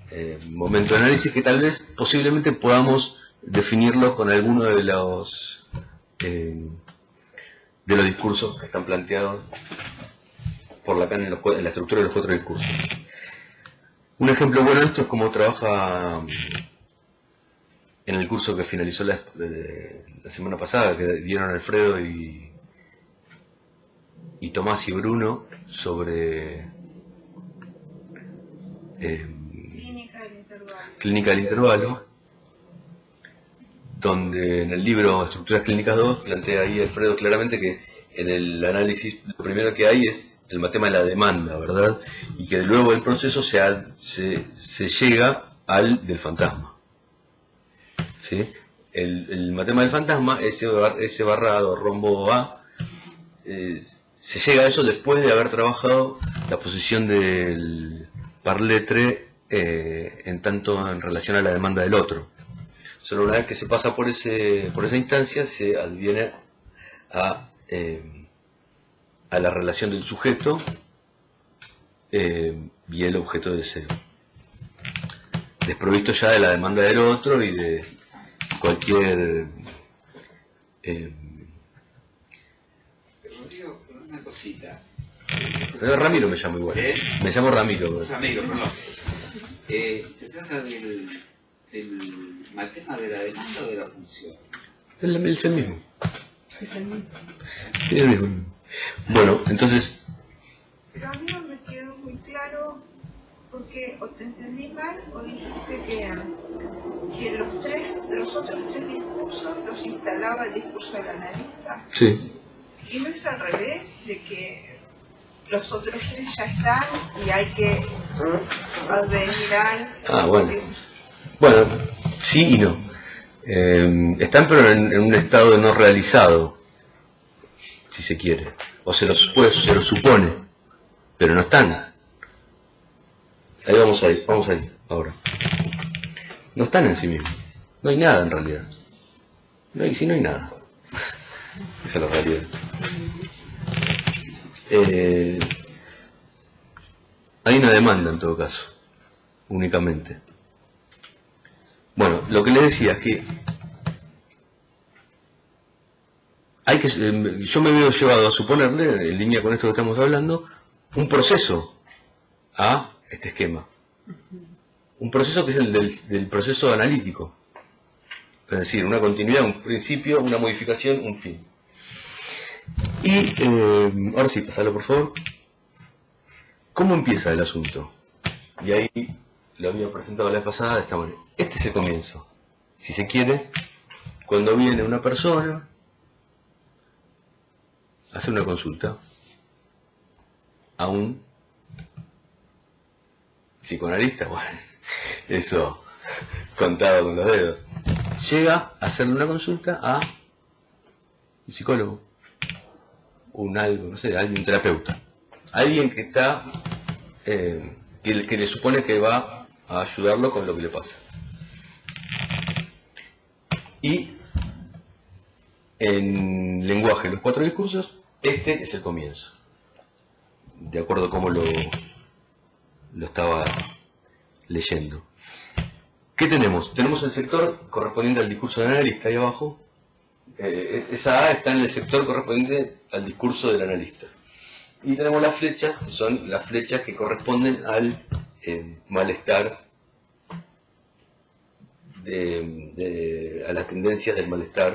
de análisis que tal vez posiblemente podamos definirlo con alguno de los discursos que están planteados por Lacan en la estructura de los 4 discursos. Un ejemplo bueno de esto es cómo trabaja en el curso que finalizó la semana pasada, que dieron Alfredo y Tomás y Bruno sobre clínica del intervalo, donde en el libro Estructuras Clínicas 2 plantea ahí Alfredo claramente que en el análisis lo primero que hay es el matema de la demanda, ¿verdad? Y que luego del proceso se llega al del fantasma. ¿Sí? El matema del fantasma, ese barrado rombo A, se llega a eso después de haber trabajado la posición del par lettre en tanto en relación a la demanda del otro. Solo una vez que se pasa por esa instancia se adviene a la relación del sujeto y el objeto de deseo, desprovisto ya de la demanda del otro y de cualquier Rodrigo, una cosita. Ramiro me llamo igual. Me llamo Ramiro. Ramiro, perdón. ¿Se trata del matema de la demanda o de la función? Es el mismo. Sí, es el mismo. Bueno, entonces... Pero a mí no me quedó muy claro, porque o te entendí mal o dijiste que los otros 3 discursos los instalaba el discurso del analista. Sí. Y no es al revés, de que los otros 3 ya están y hay que advenir al... bueno. Bueno, sí y no. Están pero en un estado de no realizado, si se quiere. O se lo supone, pero no están. Ahí vamos ahí, ahora. No están en sí mismos. No hay nada en realidad. No hay nada. Esa es la realidad. Hay una demanda en todo caso, únicamente. Bueno, lo que les decía es que yo me veo llevado a suponerle, en línea con esto que estamos hablando, un proceso a este esquema. Un proceso que es el del proceso analítico. Es decir, una continuidad, un principio, una modificación, un fin. Y ahora sí, pasalo por favor. ¿Cómo empieza el asunto? Y ahí lo había presentado la vez pasada de esta manera. Este es el comienzo. Si se quiere, cuando viene una persona a hacer una consulta a un psicoanalista, bueno, eso contado con los dedos, llega a hacerle una consulta a un psicólogo, un algo, no sé, alguien, un terapeuta, alguien que está, que le supone que va a ayudarlo con lo que le pasa. Y en lenguaje, los 4 discursos, este es el comienzo, de acuerdo a cómo lo estaba leyendo. ¿Qué tenemos? Tenemos el sector correspondiente al discurso del analista ahí abajo. Esa A está en el sector correspondiente al discurso del analista. Y tenemos las flechas, que son las flechas que corresponden al malestar, a las tendencias del malestar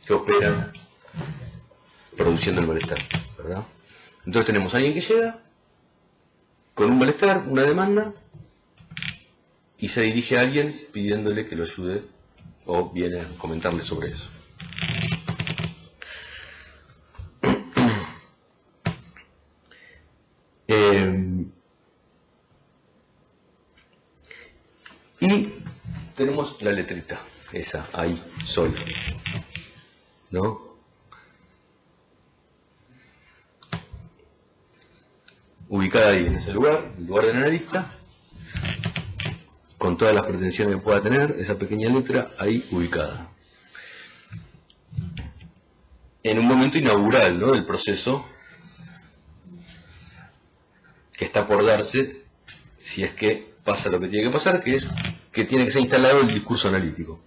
que operan produciendo el malestar, ¿verdad? Entonces tenemos a alguien que llega con un malestar, una demanda, y se dirige a alguien pidiéndole que lo ayude o viene a comentarle sobre eso. Y tenemos la letrita, esa, ahí, sola, ¿no? Ubicada ahí, en ese lugar, el lugar del analista, con todas las pretensiones que pueda tener, esa pequeña letra ahí ubicada. En un momento inaugural, ¿no?, del proceso que está por darse, si es que pasa lo que tiene que pasar, que es que tiene que ser instalado el discurso analítico.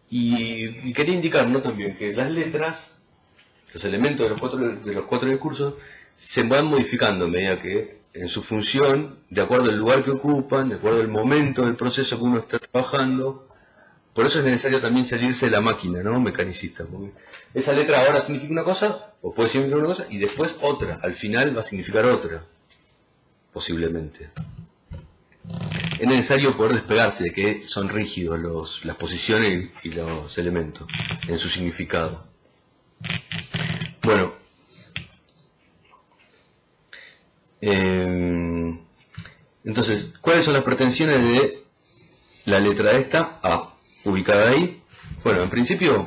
Y quería indicar, ¿no?, también que las letras, los elementos de los cuatro discursos, se van modificando a medida que, en su función, de acuerdo al lugar que ocupan, de acuerdo al momento del proceso que uno está trabajando. Por eso es necesario también salirse de la máquina, ¿no?, mecanicista. Porque esa letra ahora significa una cosa, o puede significar una cosa, y después otra. Al final va a significar otra, posiblemente. Es necesario poder despegarse de que son rígidos las posiciones y los elementos en su significado. Bueno, entonces, ¿cuáles son las pretensiones de la letra esta? A, ubicada ahí. Bueno, en principio,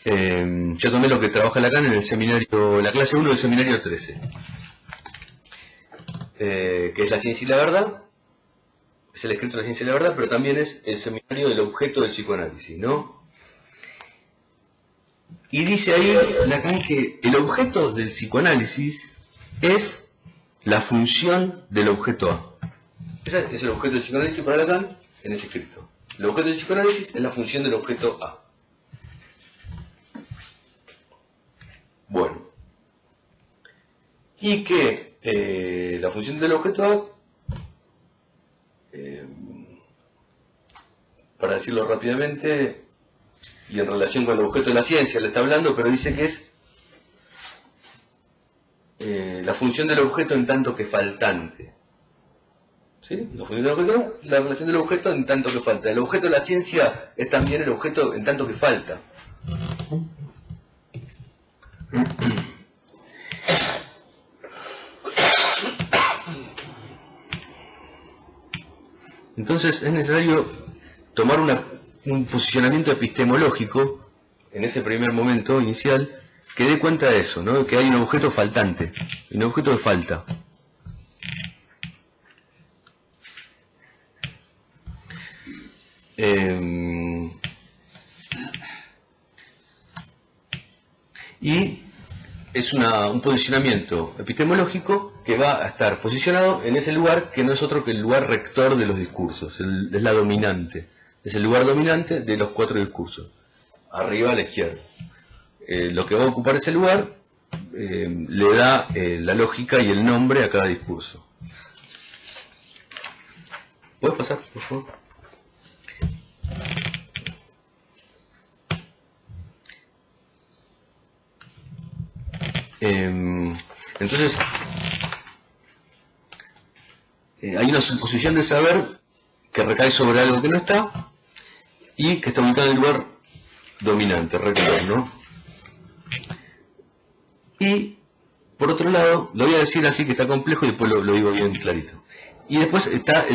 yo tomé lo que trabaja Lacan en el seminario, la clase 1 del seminario 13, que es la ciencia y la verdad. Es el escrito de la ciencia y la verdad, pero también es el seminario del objeto del psicoanálisis, ¿no? Y dice ahí Lacan que el objeto del psicoanálisis es la función del objeto A. Ese es el objeto del psicoanálisis para Lacan en ese escrito. El objeto del psicoanálisis es la función del objeto A. Bueno. Y que la función del objeto A, para decirlo rápidamente, y en relación con el objeto de la ciencia le está hablando, pero dice que es la función del objeto en tanto que faltante. ¿Sí? La función del objeto, la relación del objeto en tanto que falta. El objeto de la ciencia es también el objeto en tanto que falta. Entonces es necesario tomar un posicionamiento epistemológico en ese primer momento inicial que dé cuenta de eso, ¿no?, que hay un objeto faltante, un objeto de falta. Y es un posicionamiento epistemológico que va a estar posicionado en ese lugar que no es otro que el lugar rector de los discursos, es la dominante, es el lugar dominante de los 4 discursos, arriba a la izquierda. Lo que va a ocupar ese lugar le da la lógica y el nombre a cada discurso. ¿Puedes pasar, por favor? Entonces, hay una suposición de saber que recae sobre algo que no está y que está ubicado en el lugar dominante, rector, ¿no? Y, por otro lado, lo voy a decir así que está complejo y después lo digo bien clarito. Y después está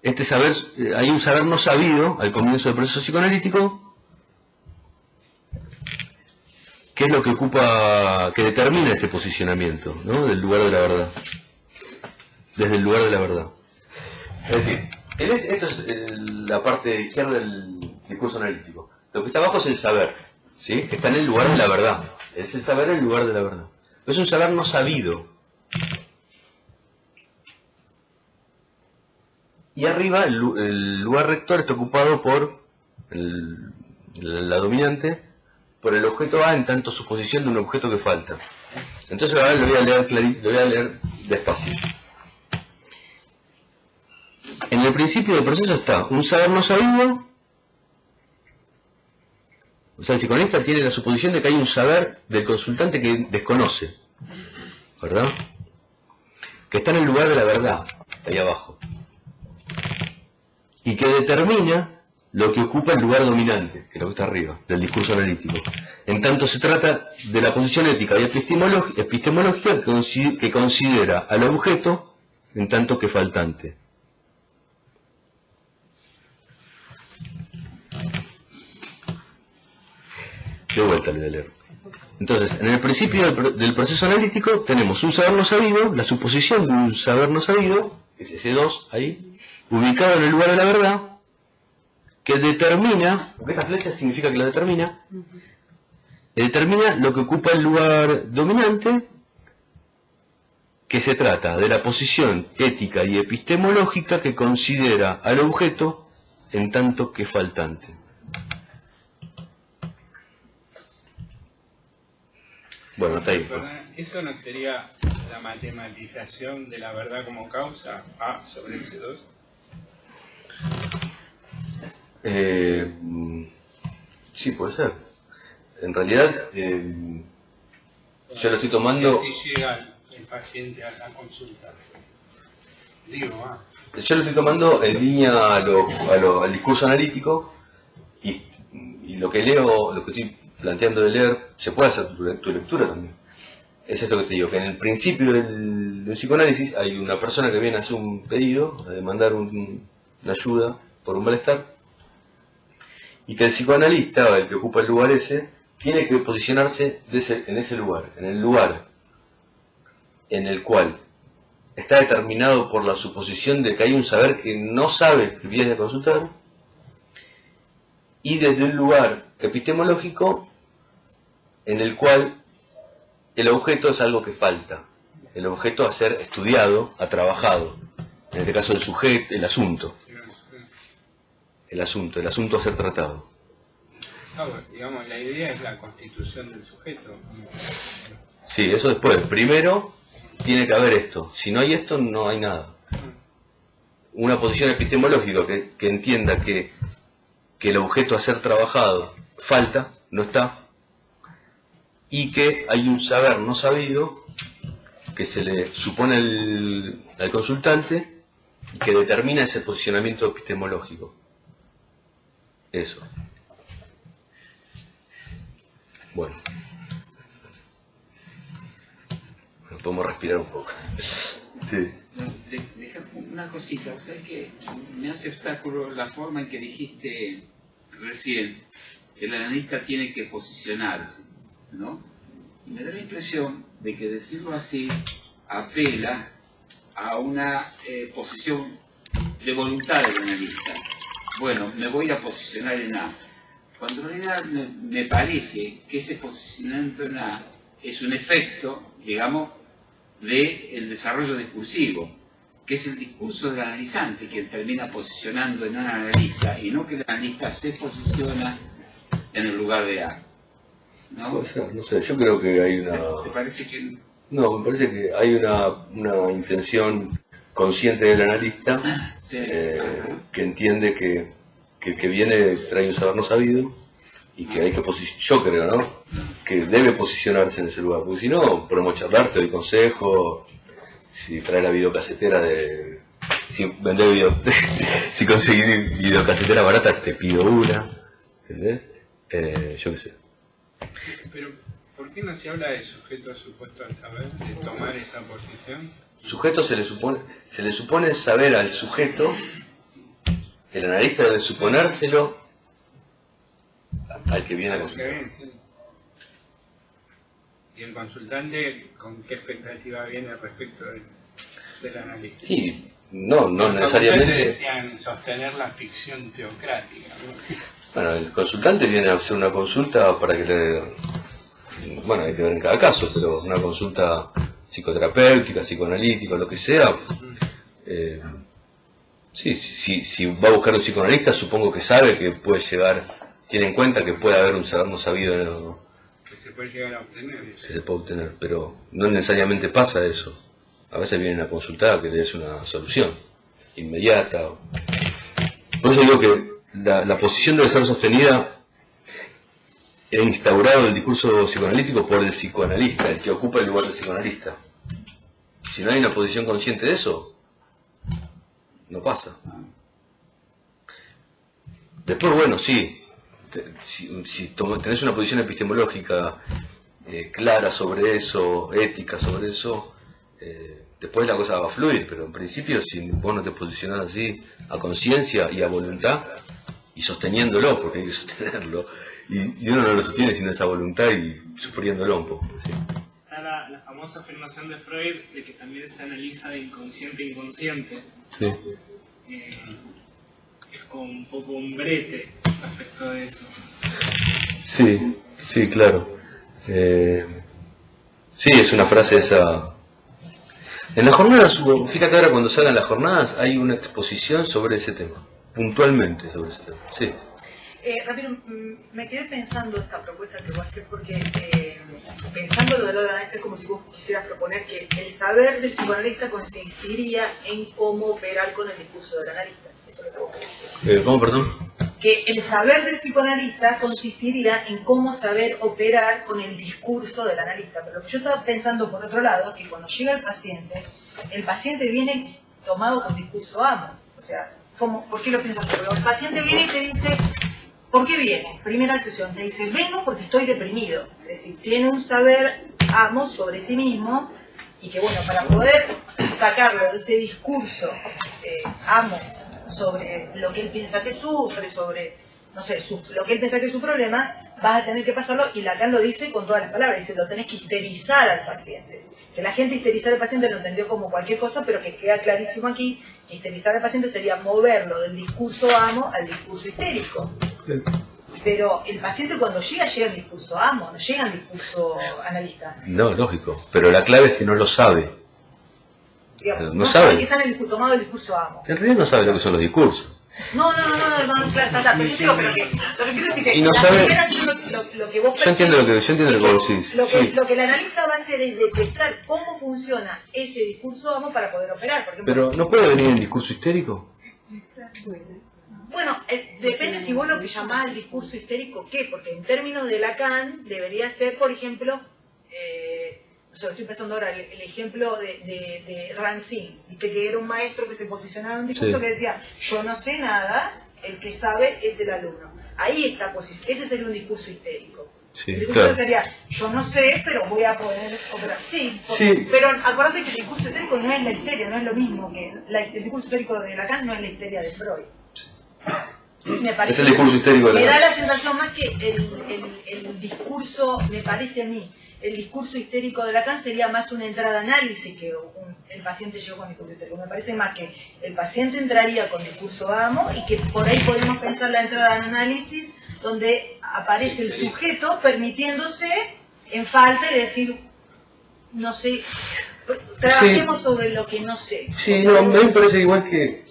este saber, hay un saber no sabido al comienzo del proceso psicoanalítico, que es lo que ocupa, que determina este posicionamiento, ¿no? Del lugar de la verdad. Desde el lugar de la verdad. Es decir, esto es la parte izquierda del discurso analítico. Lo que está abajo es el saber, ¿sí? Que está en el lugar de la verdad. Es el saber en el lugar de la verdad. Es un saber no sabido. Y arriba el lugar rector está ocupado por la dominante, por el objeto A en tanto suposición de un objeto que falta. Entonces ahora lo voy a leer despacio. En el principio del proceso está un saber no sabido. O sea, el psicoanalista tiene la suposición de que hay un saber del consultante que desconoce, ¿verdad? Que está en el lugar de la verdad, ahí abajo. Y que determina lo que ocupa el lugar dominante, que es lo que está arriba, del discurso analítico. En tanto se trata de la posición ética y epistemológica que considera al objeto en tanto que faltante. De vuelta le voy a leer. Entonces, en el principio del proceso analítico tenemos un saber no sabido, la suposición de un saber no sabido, que es ese 2 ahí, ubicado en el lugar de la verdad, que determina, porque esta flecha significa que lo determina, determina lo que ocupa el lugar dominante, que se trata de la posición ética y epistemológica que considera al objeto en tanto que faltante. Bueno, está ahí. ¿Eso no sería la matematización de la verdad como causa A sobre S2? Sí, puede ser. En realidad, yo lo estoy tomando... Si llega el paciente a la consulta, digo, yo lo estoy tomando en línea al discurso analítico y lo que leo, lo que estoy planteando de leer, se puede hacer tu lectura también. Es esto que te digo, que en el principio del psicoanálisis hay una persona que viene a hacer un pedido, a demandar una ayuda por un malestar, y que el psicoanalista, el que ocupa el lugar ese, tiene que posicionarse en ese lugar, en el lugar en el cual está determinado por la suposición de que hay un saber que no sabe que viene a consultar, y desde un lugar epistemológico en el cual el objeto es algo que falta, el objeto a ser estudiado, a trabajado, en este caso el sujeto, el asunto a ser tratado. Digamos, la idea es la constitución del sujeto. Sí, eso después. Primero tiene que haber esto. Si no hay esto, no hay nada. Una posición epistemológica que entienda que el objeto a ser trabajado falta, no está, y que hay un saber no sabido que se le supone al consultante y que determina ese posicionamiento epistemológico. Eso. Bueno. Podemos respirar un poco. Sí. Deja una cosita, ¿sabes qué? Me hace obstáculo la forma en que dijiste recién, el analista tiene que posicionarse, ¿no? Y me da la impresión de que decirlo así apela a una posición de voluntad del analista. Bueno, me voy a posicionar en A. Cuando en realidad me parece que ese posicionamiento en A es un efecto, digamos, del desarrollo discursivo, que es el discurso del analizante quien termina posicionando en un analista, y no que el analista se posiciona en el lugar de A. ¿No? Puede ser, no sé, yo creo que hay una... ¿Te parece que...? No, me parece que hay una intención consciente del analista, Sí. que entiende que el que viene trae un saber no sabido y que hay que yo creo, ¿no? Que debe posicionarse en ese lugar, porque si no, podemos charlar, te doy consejo, si traes la videocasetera de... Si vendés si conseguís videocasetera barata, te pido una, ¿entendés? Yo qué sé. Pero, ¿por qué no se habla de sujeto supuesto al saber, de tomar esa posición? Sujeto se le supone saber al sujeto, el analista debe suponérselo al que viene a consultar. Bien, sí. Y el consultante, ¿con qué expectativa viene respecto del analista? Y no Los necesariamente. decían sostener la ficción teocrática, ¿no? Bueno, el consultante viene a hacer una consulta para que le... Bueno, hay que ver en cada caso, pero una consulta psicoterapéutica, psicoanalítica, lo que sea. Sí, si va a buscar un psicoanalista, supongo que sabe que puede llegar, tiene en cuenta que puede haber un saber no sabido Que se puede llegar a obtener. que se puede obtener, pero no necesariamente pasa eso. A veces vienen a consultar que es una solución inmediata. Por eso digo que la posición debe ser sostenida e instaurado el discurso psicoanalítico por el psicoanalista, el que ocupa el lugar del psicoanalista. Si no hay una posición consciente de eso, no pasa. Después, bueno, sí, si tenés una posición epistemológica clara sobre eso, ética sobre eso, después la cosa va a fluir, pero en principio si vos no te posicionás así a conciencia y a voluntad, y sosteniéndolo, porque hay que sostenerlo, y uno no lo sostiene sin esa voluntad y sufriéndolo un poco. ¿Sí? La famosa afirmación de Freud de que también se analiza de inconsciente a inconsciente. Sí. Es como un poco un brete respecto de eso. Sí, claro. Sí, es una frase esa. En las jornadas, fíjate ahora cuando salgan las jornadas, hay una exposición sobre ese tema, puntualmente sobre ese tema. Sí. Ramiro, me quedé pensando esta propuesta que voy a hacer porque pensando lo de lo analista es como si vos quisieras proponer que el saber del psicoanalista consistiría en cómo operar con el discurso del analista. Eso es lo que vos querés decir. ¿Cómo, perdón? Que el saber del psicoanalista consistiría en cómo saber operar con el discurso del analista. Pero lo que yo estaba pensando por otro lado es que cuando llega el paciente viene tomado con discurso amo. O sea, ¿por qué lo pienso así? Porque el paciente viene y te dice, ¿por qué viene? Primera sesión, te dice, vengo porque estoy deprimido. Es decir, tiene un saber amo sobre sí mismo y que bueno, para poder sacarlo de ese discurso amo sobre lo que él piensa que sufre, sobre, no sé, lo que él piensa que es su problema, vas a tener que pasarlo, y Lacan lo dice con todas las palabras, dice, lo tenés que histerizar al paciente. Que la gente histerizar al paciente lo entendió como cualquier cosa, pero que queda clarísimo aquí, que histerizar al paciente sería moverlo del discurso amo al discurso histérico. Pero el paciente cuando llega al discurso amo, no llega al discurso analista. No, lógico, pero la clave es que no lo sabe. Digamos, No sabe. Que está en el tomado del discurso amo. En realidad no sabe lo que son los discursos. No, claro, pero yo digo, pero que lo que quiero decir que Y no la sabe- primera, lo que vos Yo entiendo lo que vos decís. Sí. lo que el analista va a hacer es detectar cómo funciona ese discurso amo para poder operar. Por ejemplo, Pero ¿no puede venir en discurso histérico? bueno, depende si vos lo que llamás el discurso histérico, ¿qué? Porque en términos de Lacan debería ser, por ejemplo, no sé, estoy pensando ahora el ejemplo de Rancine, ¿viste? Que era un maestro que se posicionaba en un discurso Sí. que decía, yo no sé nada, el que sabe es el alumno. Ahí está, ese sería un discurso histérico. Sí, El discurso claro. sería, yo no sé, pero voy a poder operar. Sí, Sí. Pero acordate que el discurso histérico no es la histeria, no es lo mismo que el discurso histérico de Lacan no es la histeria de Freud. Me parece, Es el discurso histérico de me Lacan. da la sensación más que el discurso, me parece a mí, el discurso histérico de Lacan sería más una entrada de análisis que el paciente llegó con discurso histérico. Me parece más que el paciente entraría con discurso amo y que por ahí podemos pensar la entrada de análisis donde aparece el sujeto permitiéndose en falta de decir, no sé, trabajemos sobre lo que no sé. Sí, no, a mí me parece igual que,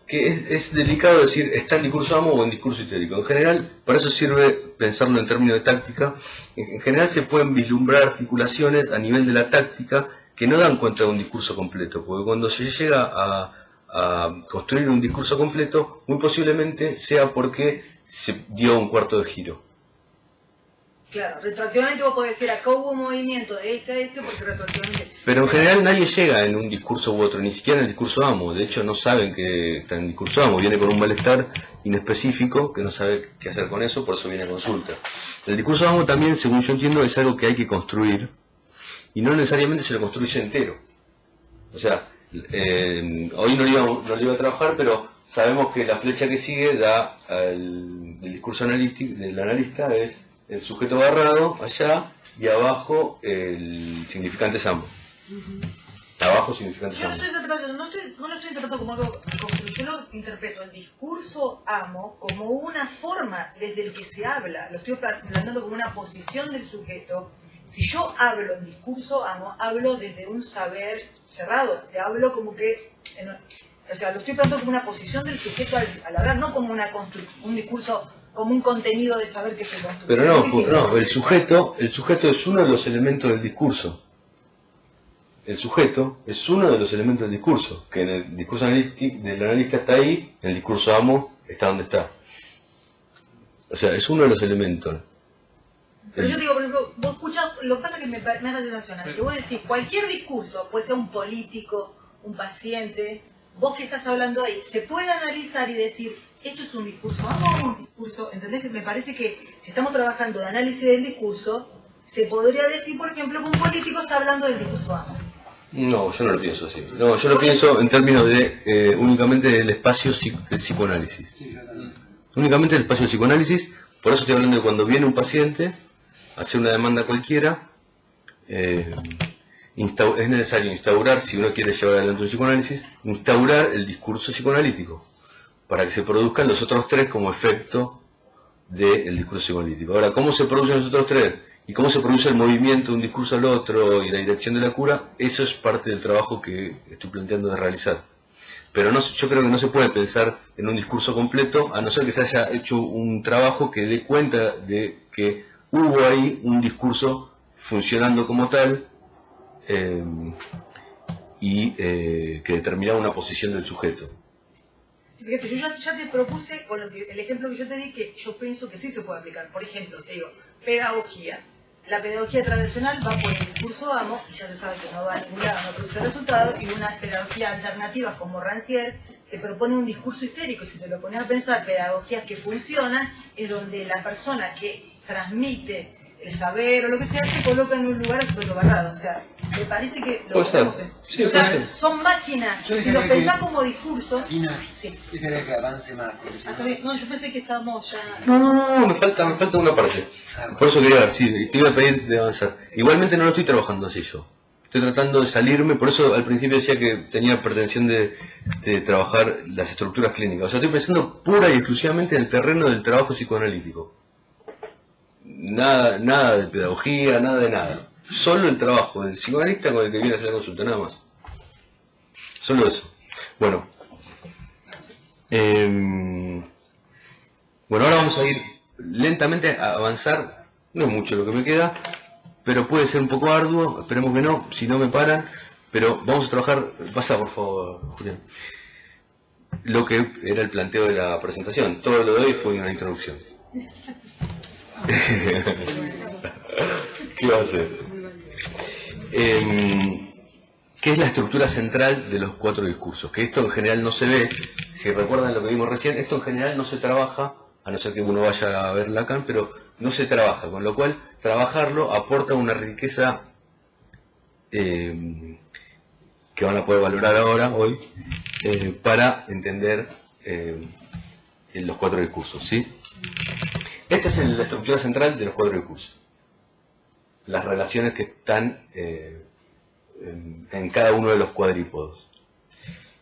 que es delicado decir está en discurso amo o en discurso histérico. En general, para eso sirve pensarlo en términos de táctica. En general se pueden vislumbrar articulaciones a nivel de la táctica que no dan cuenta de un discurso completo, porque cuando se llega a construir un discurso completo, muy posiblemente sea porque se dio un cuarto de giro. Claro, retroactivamente vos podés decir, acá hubo un movimiento de este a este, porque retroactivamente... Pero en general nadie llega en un discurso u otro, ni siquiera en el discurso amo. De hecho no saben que está en el discurso amo, viene con un malestar inespecífico que no sabe qué hacer con eso, por eso viene a consulta. El discurso amo también, según yo entiendo, es algo que hay que construir y no necesariamente se lo construye entero. O sea, hoy no lo iba a trabajar, pero sabemos que la flecha que sigue da del discurso analítico, del analista, es el sujeto barrado allá y abajo el significante amo. Abajo significante Yo no amo. estoy interpretando, no lo estoy interpretando como algo concreto, yo lo interpreto el discurso amo como una forma desde el que se habla, lo estoy planteando como una posición del sujeto. Si yo hablo en discurso amo, hablo desde un saber cerrado, te hablo como que, o sea, lo estoy planteando como una posición del sujeto al hablar, no como un discurso, como un contenido de saber que se construye. Pero no, el sujeto es uno de los elementos del discurso. El sujeto es uno de los elementos del discurso, que en el discurso del analista está ahí, en el discurso amo está donde está. O sea, es uno de los elementos. Pero yo digo, por ejemplo, vos escuchás, lo que pasa es que me hace nacional, que vos decís, cualquier discurso, puede ser un político, un paciente, vos que estás hablando ahí, se puede analizar y decir, esto es un discurso amo o un discurso, ¿entendés? Que me parece que si estamos trabajando de análisis del discurso, se podría decir, por ejemplo, que un político está hablando del discurso amo. No, yo no lo pienso así. No, yo lo pienso en términos de únicamente del espacio del psicoanálisis. Únicamente del espacio del psicoanálisis, por eso estoy hablando de cuando viene un paciente a hacer una demanda cualquiera, es necesario instaurar, si uno quiere llevar adelante un psicoanálisis, instaurar el discurso psicoanalítico, para que se produzcan los otros tres como efecto del discurso psicoanalítico. Ahora, ¿cómo se producen los otros tres? Y cómo se produce el movimiento de un discurso al otro y la dirección de la cura, eso es parte del trabajo que estoy planteando de realizar. Pero no, yo creo que no se puede pensar en un discurso completo, a no ser que se haya hecho un trabajo que dé cuenta de que hubo ahí un discurso funcionando como tal y que determinaba una posición del sujeto. Sí, fíjate, yo ya te propuse, con el ejemplo que yo te di, que yo pienso que sí se puede aplicar. Por ejemplo, te digo, pedagogía. La pedagogía tradicional va por el discurso amo, y ya se sabe que no va a ningún lado, no produce resultados, y una pedagogía alternativa como Rancière te propone un discurso histérico. Si te lo pones a pensar, pedagogías que funcionan, es donde la persona que transmite el saber o lo que sea se coloca en un lugar súper barrado. O sea, me parece que lo podemos pensar. Sí, o sea, son máquinas, si lo pensás como discurso... Sí. Yo quería que avance más. No, yo pensé que estábamos ya... No, me falta una parte. Por eso quería ver, sí, te iba a pedir de avanzar. Igualmente no lo estoy trabajando así yo. Estoy tratando de salirme, por eso al principio decía que tenía pretensión de trabajar las estructuras clínicas. O sea, estoy pensando pura y exclusivamente en el terreno del trabajo psicoanalítico. Nada de pedagogía, nada de nada. Solo el trabajo del psicoanalista con el que viene a hacer la consulta, nada más. Solo eso. Bueno. Bueno, ahora vamos a ir lentamente a avanzar. No es mucho lo que me queda, pero puede ser un poco arduo. Esperemos que no, si no me paran. Pero vamos a trabajar. Pasa, por favor, Julián. Lo que era el planteo de la presentación. Todo lo de hoy fue una introducción. ¿Qué va a hacer? ¿Qué es la estructura central de los 4 discursos? Que esto en general no se ve. Si recuerdan lo que vimos recién, esto en general no se trabaja, a no ser que uno vaya a ver Lacan, pero no se trabaja, con lo cual trabajarlo aporta una riqueza que van a poder valorar ahora, hoy, para entender los 4 discursos, ¿sí? Esta es la estructura central de los 4 discursos. Las relaciones que están en cada uno de los cuadrípodos.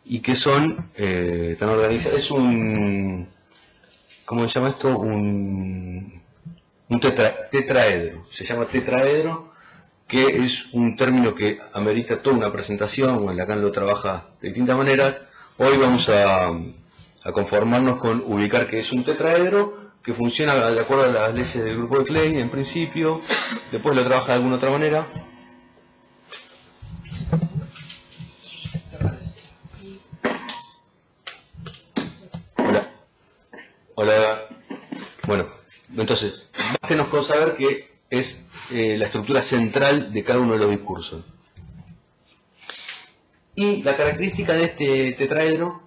Y que son, están organizadas, es un, ¿cómo se llama esto? Un tetraedro. Se llama tetraedro, que es un término que amerita toda una presentación. Bueno, Lacan lo trabaja de distintas maneras. Hoy vamos a conformarnos con ubicar que es un tetraedro, que funciona de acuerdo a las leyes del grupo de Klein en principio, después lo trabaja de alguna otra manera. Hola. Bueno, entonces, bástenos con saber que es la estructura central de cada uno de los discursos. Y la característica de este tetraedro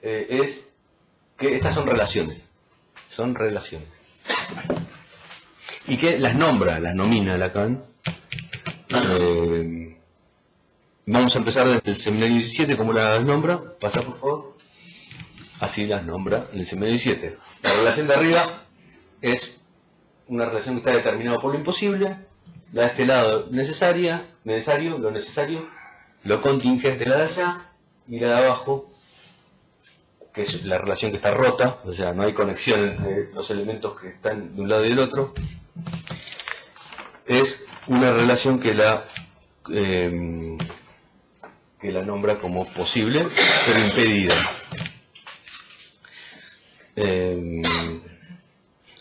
es que estas son relaciones. Son relaciones. Y que las nombra, las nomina Lacan. Vamos a empezar desde el seminario 17, como las nombra. Pasa, por favor. Así las nombra en el seminario 17. La relación de arriba es una relación que está determinada por lo imposible. La de este lado necesario, lo necesario, lo contingente la de allá, y la de abajo, que es la relación que está rota, o sea, no hay conexión entre los elementos que están de un lado y del otro. Es una relación que la nombra como posible, pero impedida.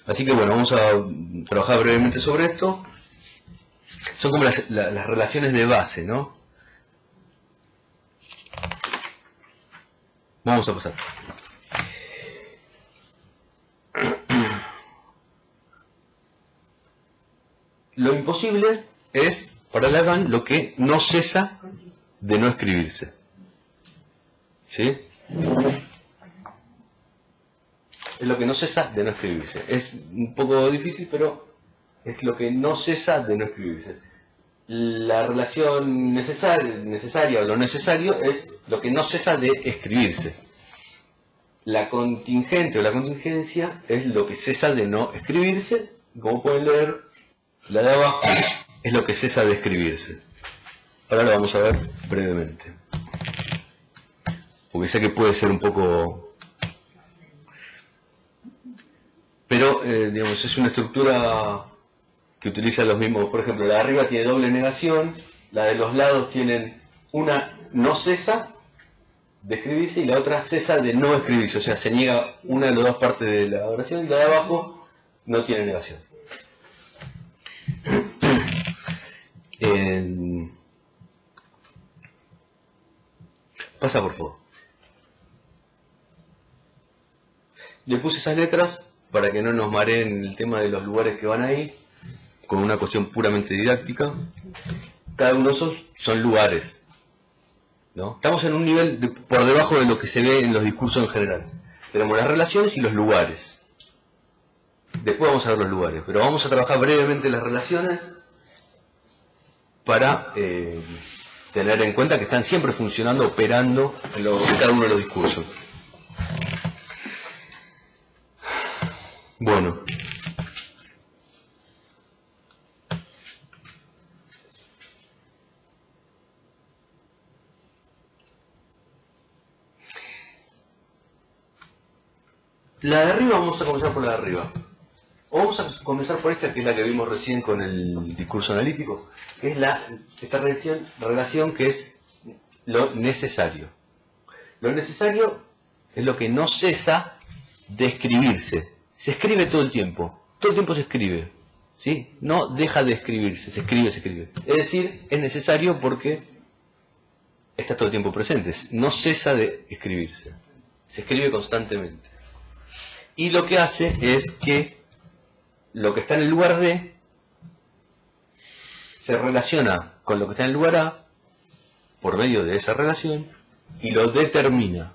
Así que bueno, vamos a trabajar brevemente sobre esto. Son como las relaciones de base, ¿no? Vamos a pasar. Lo imposible es, para Lacan, lo que no cesa de no escribirse. ¿Sí? Es lo que no cesa de no escribirse. Es un poco difícil, pero es lo que no cesa de no escribirse. La relación necesaria o lo necesario es lo que no cesa de escribirse. La contingente o la contingencia es lo que cesa de no escribirse. Como pueden leer, la de abajo es lo que cesa de escribirse. Ahora lo vamos a ver brevemente, porque sé que puede ser un poco... Pero, digamos, es una estructura que utiliza los mismos. Por ejemplo, la de arriba tiene doble negación, la de los lados tienen una no cesa de escribirse y la otra cesa de no escribirse. O sea, se niega una de las dos partes de la oración y la de abajo no tiene negación. Pasa, por favor. Le puse esas letras para que no nos mareen el tema de los lugares que van ahí, con una cuestión puramente didáctica. Cada uno de esos son lugares, ¿no? Estamos en un nivel por debajo de lo que se ve en los discursos en general. Tenemos las relaciones y los lugares. Después vamos a ver los lugares, pero vamos a trabajar brevemente las relaciones para tener en cuenta que están siempre funcionando, operando en cada uno de los discursos. Bueno. La de arriba, vamos a comenzar por la de arriba. O vamos a comenzar por esta, que es la que vimos recién con el discurso analítico, que es esta relación que es lo necesario. Lo necesario es lo que no cesa de escribirse. Se escribe todo el tiempo se escribe, ¿sí? No deja de escribirse, se escribe. Es decir, es necesario porque está todo el tiempo presente, no cesa de escribirse, se escribe constantemente. Y lo que hace es que lo que está en el lugar D se relaciona con lo que está en el lugar A por medio de esa relación y lo determina,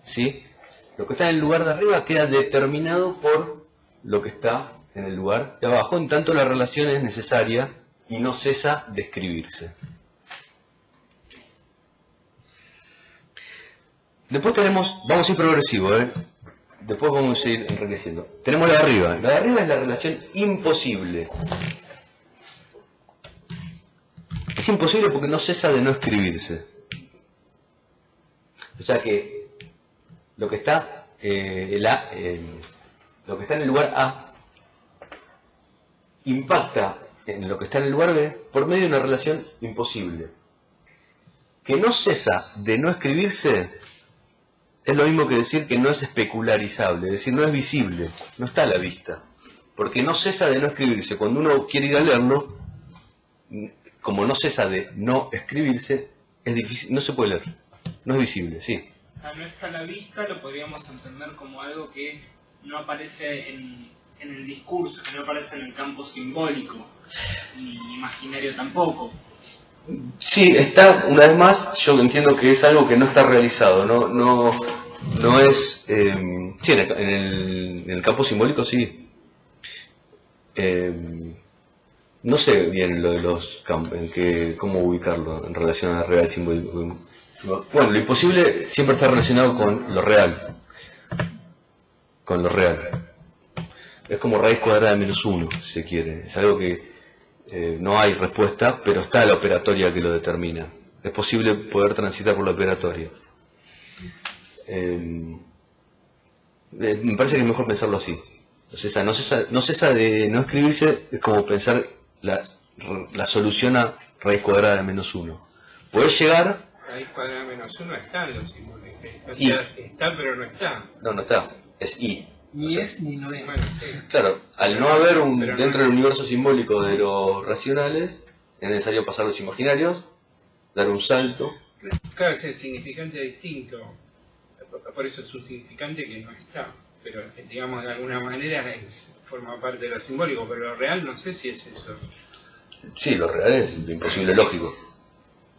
¿sí? Lo que está en el lugar de arriba queda determinado por lo que está en el lugar de abajo, en tanto la relación es necesaria y no cesa de escribirse. Después tenemos, vamos a ir progresivo, después vamos a ir enriqueciendo. Tenemos la de arriba. La de arriba es la relación imposible. Es imposible porque no cesa de no escribirse. O sea que lo que está lo que está en el lugar A impacta en lo que está en el lugar B por medio de una relación imposible. Que no cesa de no escribirse es lo mismo que decir que no es especularizable, es decir, no es visible, no está a la vista, porque no cesa de no escribirse. Cuando uno quiere ir a leerlo, como no cesa de no escribirse, es difícil, no se puede leer, no es visible, sí. sea, no está a la vista, lo podríamos entender como algo que no aparece en el discurso, que no aparece en el campo simbólico, ni imaginario tampoco. Sí, está, una vez más, yo entiendo que es algo que no está realizado, no es, sí, en el campo simbólico sí. No sé bien lo de los campos, cómo ubicarlo en relación al real simbólico. Bueno, lo imposible siempre está relacionado con lo real. Con lo real. Es como raíz cuadrada de -1, si se quiere. Es algo que no hay respuesta, pero está la operatoria que lo determina. Es posible poder transitar por la operatoria. Me parece que es mejor pensarlo así. No cesa de no escribirse, es como pensar la solución a raíz cuadrada de -1. Puedes llegar... Raíz cuadrada de -1 está en los símbolos. O sea, está pero no está. No está. Es I. Ni es ni no es. Bueno, sí. Claro, al no haber Pero dentro del universo simbólico de los racionales, es necesario pasar los imaginarios, dar un salto. Claro, es el significante distinto. Por eso es un significante que no está. Pero, digamos, de alguna manera forma parte de lo simbólico. Pero lo real no sé si es eso. Sí, lo real es lo imposible lógico.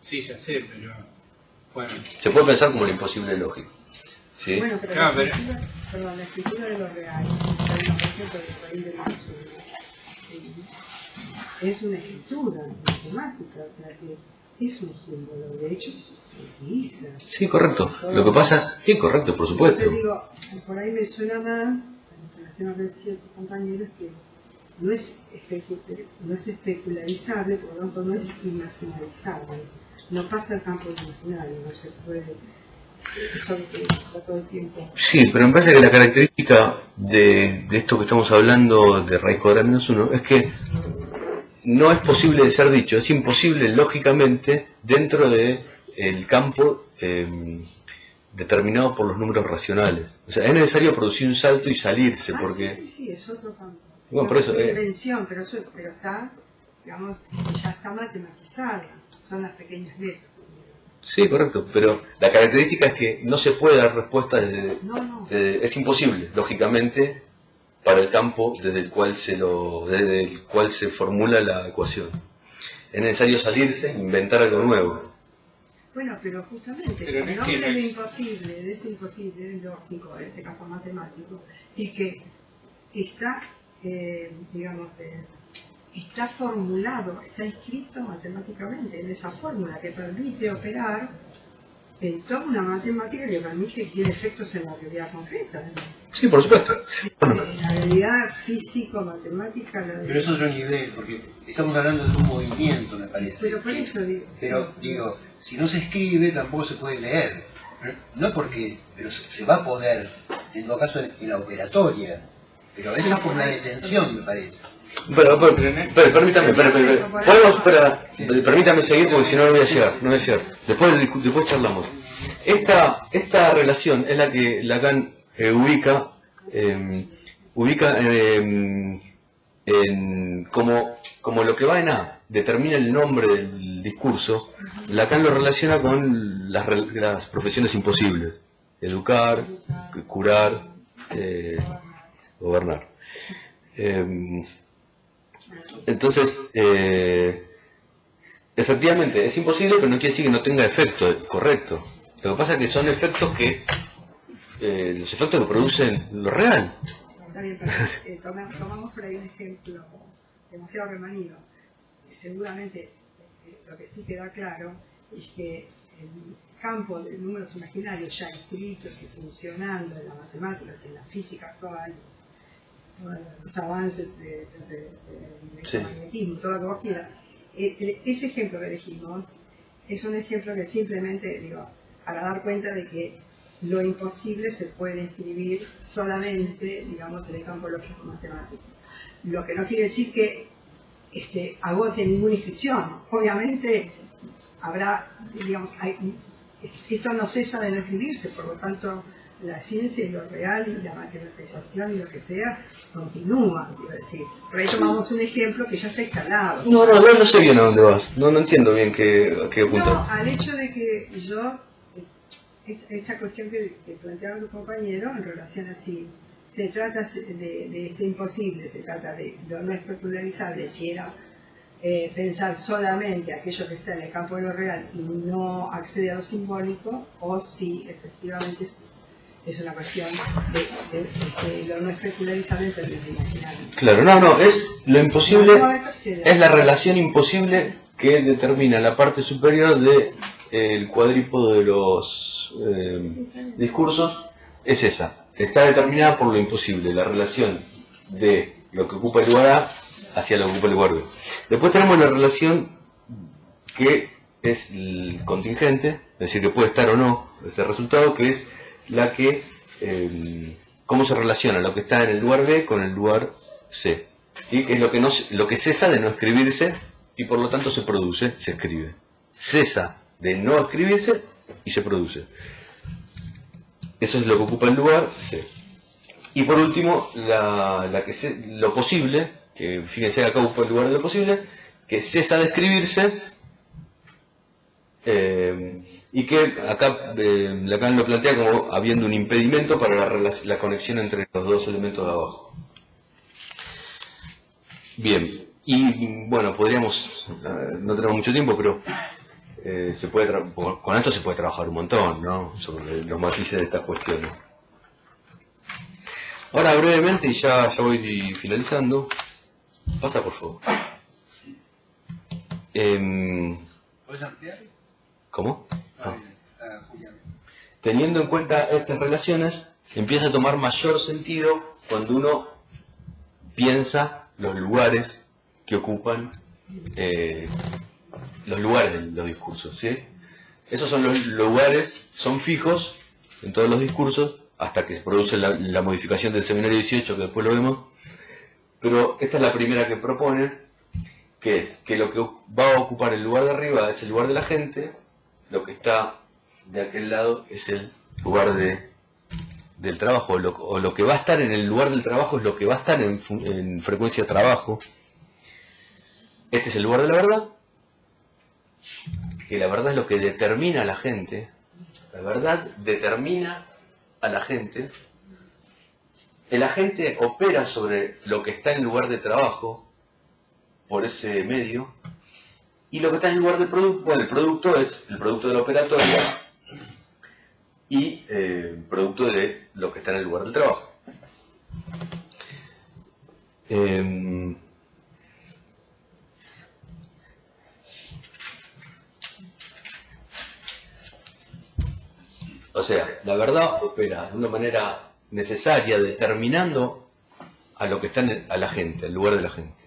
Sí, ya sé, pero... Bueno. Se puede pensar como lo imposible lógico. ¿Sí? Bueno, pero Claro, la escritura de lo real, por ejemplo, de raíz de es una escritura matemática, o sea que es un símbolo, de hecho se utiliza. Sí, correcto. Lo que pasa, sí, correcto, por supuesto. Entonces digo, por ahí me suena más, en relación a lo que decían tus compañeros, que no es especularizable, por lo tanto no es imaginarizable. No pasa el campo imaginario, no se puede... Esto que está todo el tiempo. Sí, pero me parece que la característica de esto que estamos hablando de raíz cuadrada de -1 es que no es posible de ser dicho, es imposible lógicamente dentro de el campo determinado por los números racionales. O sea, es necesario producir un salto y salirse, porque... Sí, es otro campo. Bueno, por eso... Es una invención, pero está, digamos, ya está matematizada, son las pequeñas letras. Sí, correcto, pero la característica es que no se puede dar respuesta es imposible, lógicamente, para el campo desde el cual se formula la ecuación. Es necesario salirse, inventar algo nuevo. Bueno, pero justamente Pero no el es nombre que de imposible, de ese imposible lógico, en este caso matemático, es que está, está formulado, está escrito matemáticamente en esa fórmula que permite operar en toda una matemática que permite que tiene efectos en la realidad concreta, ¿no? Sí, por supuesto. Bueno, La realidad físico-matemática. Pero es otro nivel, porque estamos hablando de un movimiento, me parece. Pero por eso digo. Pero digo, si no se escribe tampoco se puede leer. No porque, pero se va a poder, en todo caso en la operatoria. Pero eso es por una detención, me parece. pero permítame, permítame seguir porque si no voy a llegar, Después charlamos. Esta relación es la que Lacan ubica como lo que va en A, determina el nombre del discurso. Lacan lo relaciona con las profesiones imposibles: educar, curar, gobernar. Entonces, efectivamente es imposible, pero no quiere decir que no tenga efecto, correcto. Lo que pasa es que son efectos los efectos que producen lo real. Está bien, pero tomamos por ahí un ejemplo demasiado remanido. Seguramente lo que sí queda claro es que el campo de números imaginarios ya escritos y funcionando en las matemáticas, en la física actual, todos los avances del electromagnetismo, todo lo que vos quieras, ese ejemplo que elegimos es un ejemplo que simplemente, para dar cuenta de que lo imposible se puede escribir solamente, digamos, en el campo lógico-matemático. Lo que no quiere decir que agote ninguna inscripción. Obviamente habrá, esto no cesa de no escribirse, por lo tanto la ciencia y lo real y la matematización y lo que sea continúan, quiero decir. Por ahí tomamos un ejemplo que ya está instalado. No sé bien a dónde vas, no entiendo bien qué apuntas. No, al hecho de que yo esta cuestión que planteaba tu compañero en relación a si se trata de este imposible, se trata de lo no especularizable, si era pensar solamente aquello que está en el campo de lo real y no accede a lo simbólico, o si efectivamente es una cuestión de lo no especularizable en términos imaginarios. Claro, no, es lo imposible, es la relación imposible que determina la parte superior del cuadrípodo de los discursos, es esa, está determinada por lo imposible, la relación de lo que ocupa el lugar A hacia lo que ocupa el lugar B. Después tenemos la relación que es el contingente, es decir, que puede estar o no ese resultado, que es la que, cómo se relaciona lo que está en el lugar B con el lugar C, ¿sí? Que es lo que cesa de no escribirse y por lo tanto se produce, se escribe. Cesa de no escribirse y se produce. Eso es lo que ocupa el lugar C. Y por último, lo posible, que fíjense acá ocupa el lugar de lo posible, que cesa de escribirse, y que acá Lacan lo plantea como habiendo un impedimento para la conexión entre los dos elementos de abajo. Bien, y bueno, podríamos, no tenemos mucho tiempo, pero con esto se puede trabajar un montón, ¿no? Sobre los matices de estas cuestiones. Ahora brevemente, y ya voy finalizando, pasa por favor. ¿Puedes ampliar? ¿Cómo? Julián. Teniendo en cuenta estas relaciones, empieza a tomar mayor sentido cuando uno piensa los lugares que ocupan los lugares de los discursos, ¿sí? Esos son los lugares, son fijos en todos los discursos hasta que se produce la modificación del seminario 18, que después lo vemos, pero esta es la primera que propone, que es que lo que va a ocupar el lugar de arriba es el lugar de la gente, lo que está de aquel lado es el lugar del trabajo, o lo que va a estar en el lugar del trabajo es lo que va a estar en frecuencia de trabajo. Este es el lugar de la verdad, que la verdad es lo que determina a la gente. La verdad determina a la gente. El agente opera sobre lo que está en el lugar de trabajo por ese medio, y lo que está en el lugar del producto, bueno, el producto es el producto de la operatoria y producto de lo que está en el lugar del trabajo. O sea, la verdad opera de una manera necesaria, determinando a lo que está a la gente, al lugar de la gente.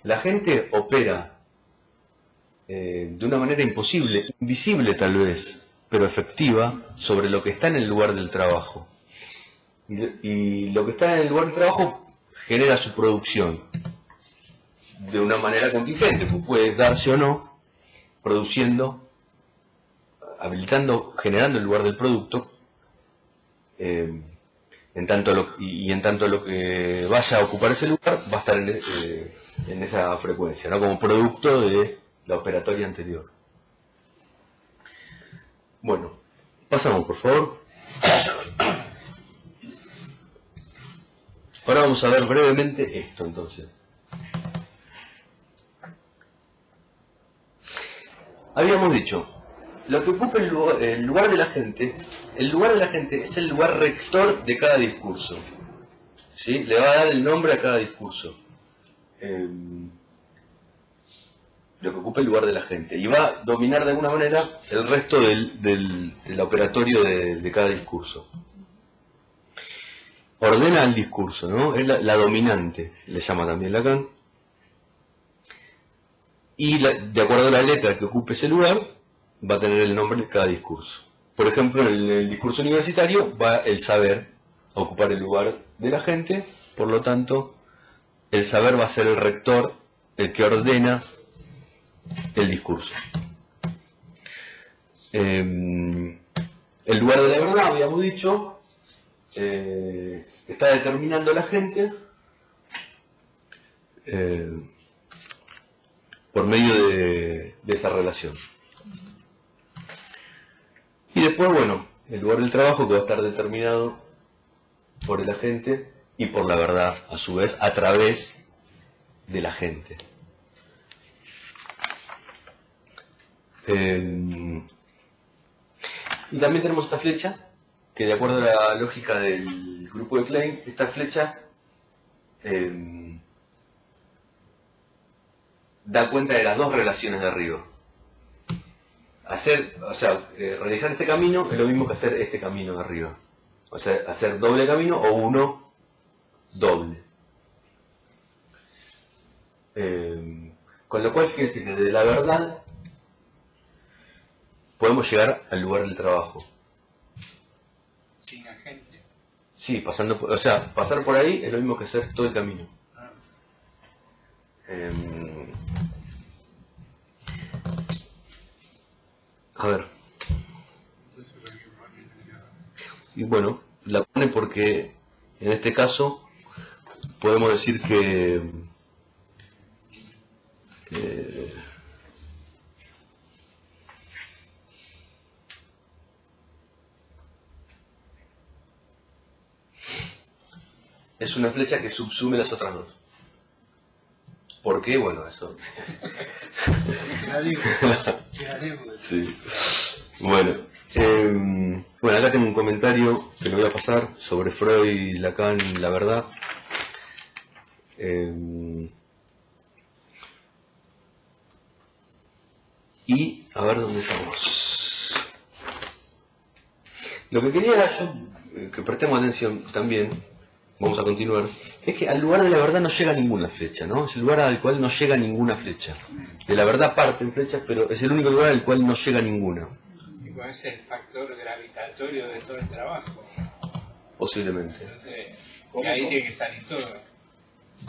La gente opera de una manera imposible, invisible tal vez, pero efectiva, sobre lo que está en el lugar del trabajo. Y lo que está en el lugar del trabajo genera su producción de una manera contingente, pues puede darse o no, produciendo, habilitando, generando el lugar del producto, en tanto lo que vaya a ocupar ese lugar va a estar en esa frecuencia, ¿no? Como producto de la operatoria anterior. Bueno, pasamos por favor. Ahora vamos a ver brevemente esto entonces. Habíamos dicho, lo que ocupa el lugar de la gente es el lugar rector de cada discurso, ¿sí? Le va a dar el nombre a cada discurso. Lo que ocupa el lugar de la gente, y va a dominar de alguna manera el resto del operatorio de cada discurso. Ordena el discurso, ¿no? Es la dominante, le llama también Lacan. Y de acuerdo a la letra que ocupe ese lugar, va a tener el nombre de cada discurso. Por ejemplo, en el discurso universitario va el saber a ocupar el lugar de la gente, por lo tanto, el saber va a ser el rector, el que ordena el discurso. El lugar de la verdad, habíamos dicho, está determinando la gente por medio de esa relación. Y después, bueno, el lugar del trabajo, que va a estar determinado por el agente y por la verdad, a su vez, a través de la gente. Y también tenemos esta flecha, que de acuerdo a la lógica del grupo de Klein, esta flecha da cuenta de las dos relaciones de arriba. Realizar este camino es lo mismo que hacer este camino de arriba. O sea, hacer doble camino o uno doble. Con lo cual, fíjense que de la verdad podemos llegar al lugar del trabajo. Sin agente. Sí, pasando por, pasar por ahí es lo mismo que hacer todo el camino. A ver. Y bueno, la pone porque en este caso podemos decir que es una flecha que subsume las otras dos. ¿Por qué? Bueno, eso. Sí. Bueno, acá tengo un comentario que lo voy a pasar sobre Freud y Lacan, la verdad. Y a ver dónde estamos. Lo que quería era yo que prestemos atención también. Vamos a continuar. Es que al lugar de la verdad no llega ninguna flecha, ¿no? Es el lugar al cual no llega ninguna flecha. De la verdad parten flechas, pero es el único lugar al cual no llega ninguna. Y con ese es el factor gravitatorio de todo el trabajo. Posiblemente. Entonces, y ahí tiene que salir todo.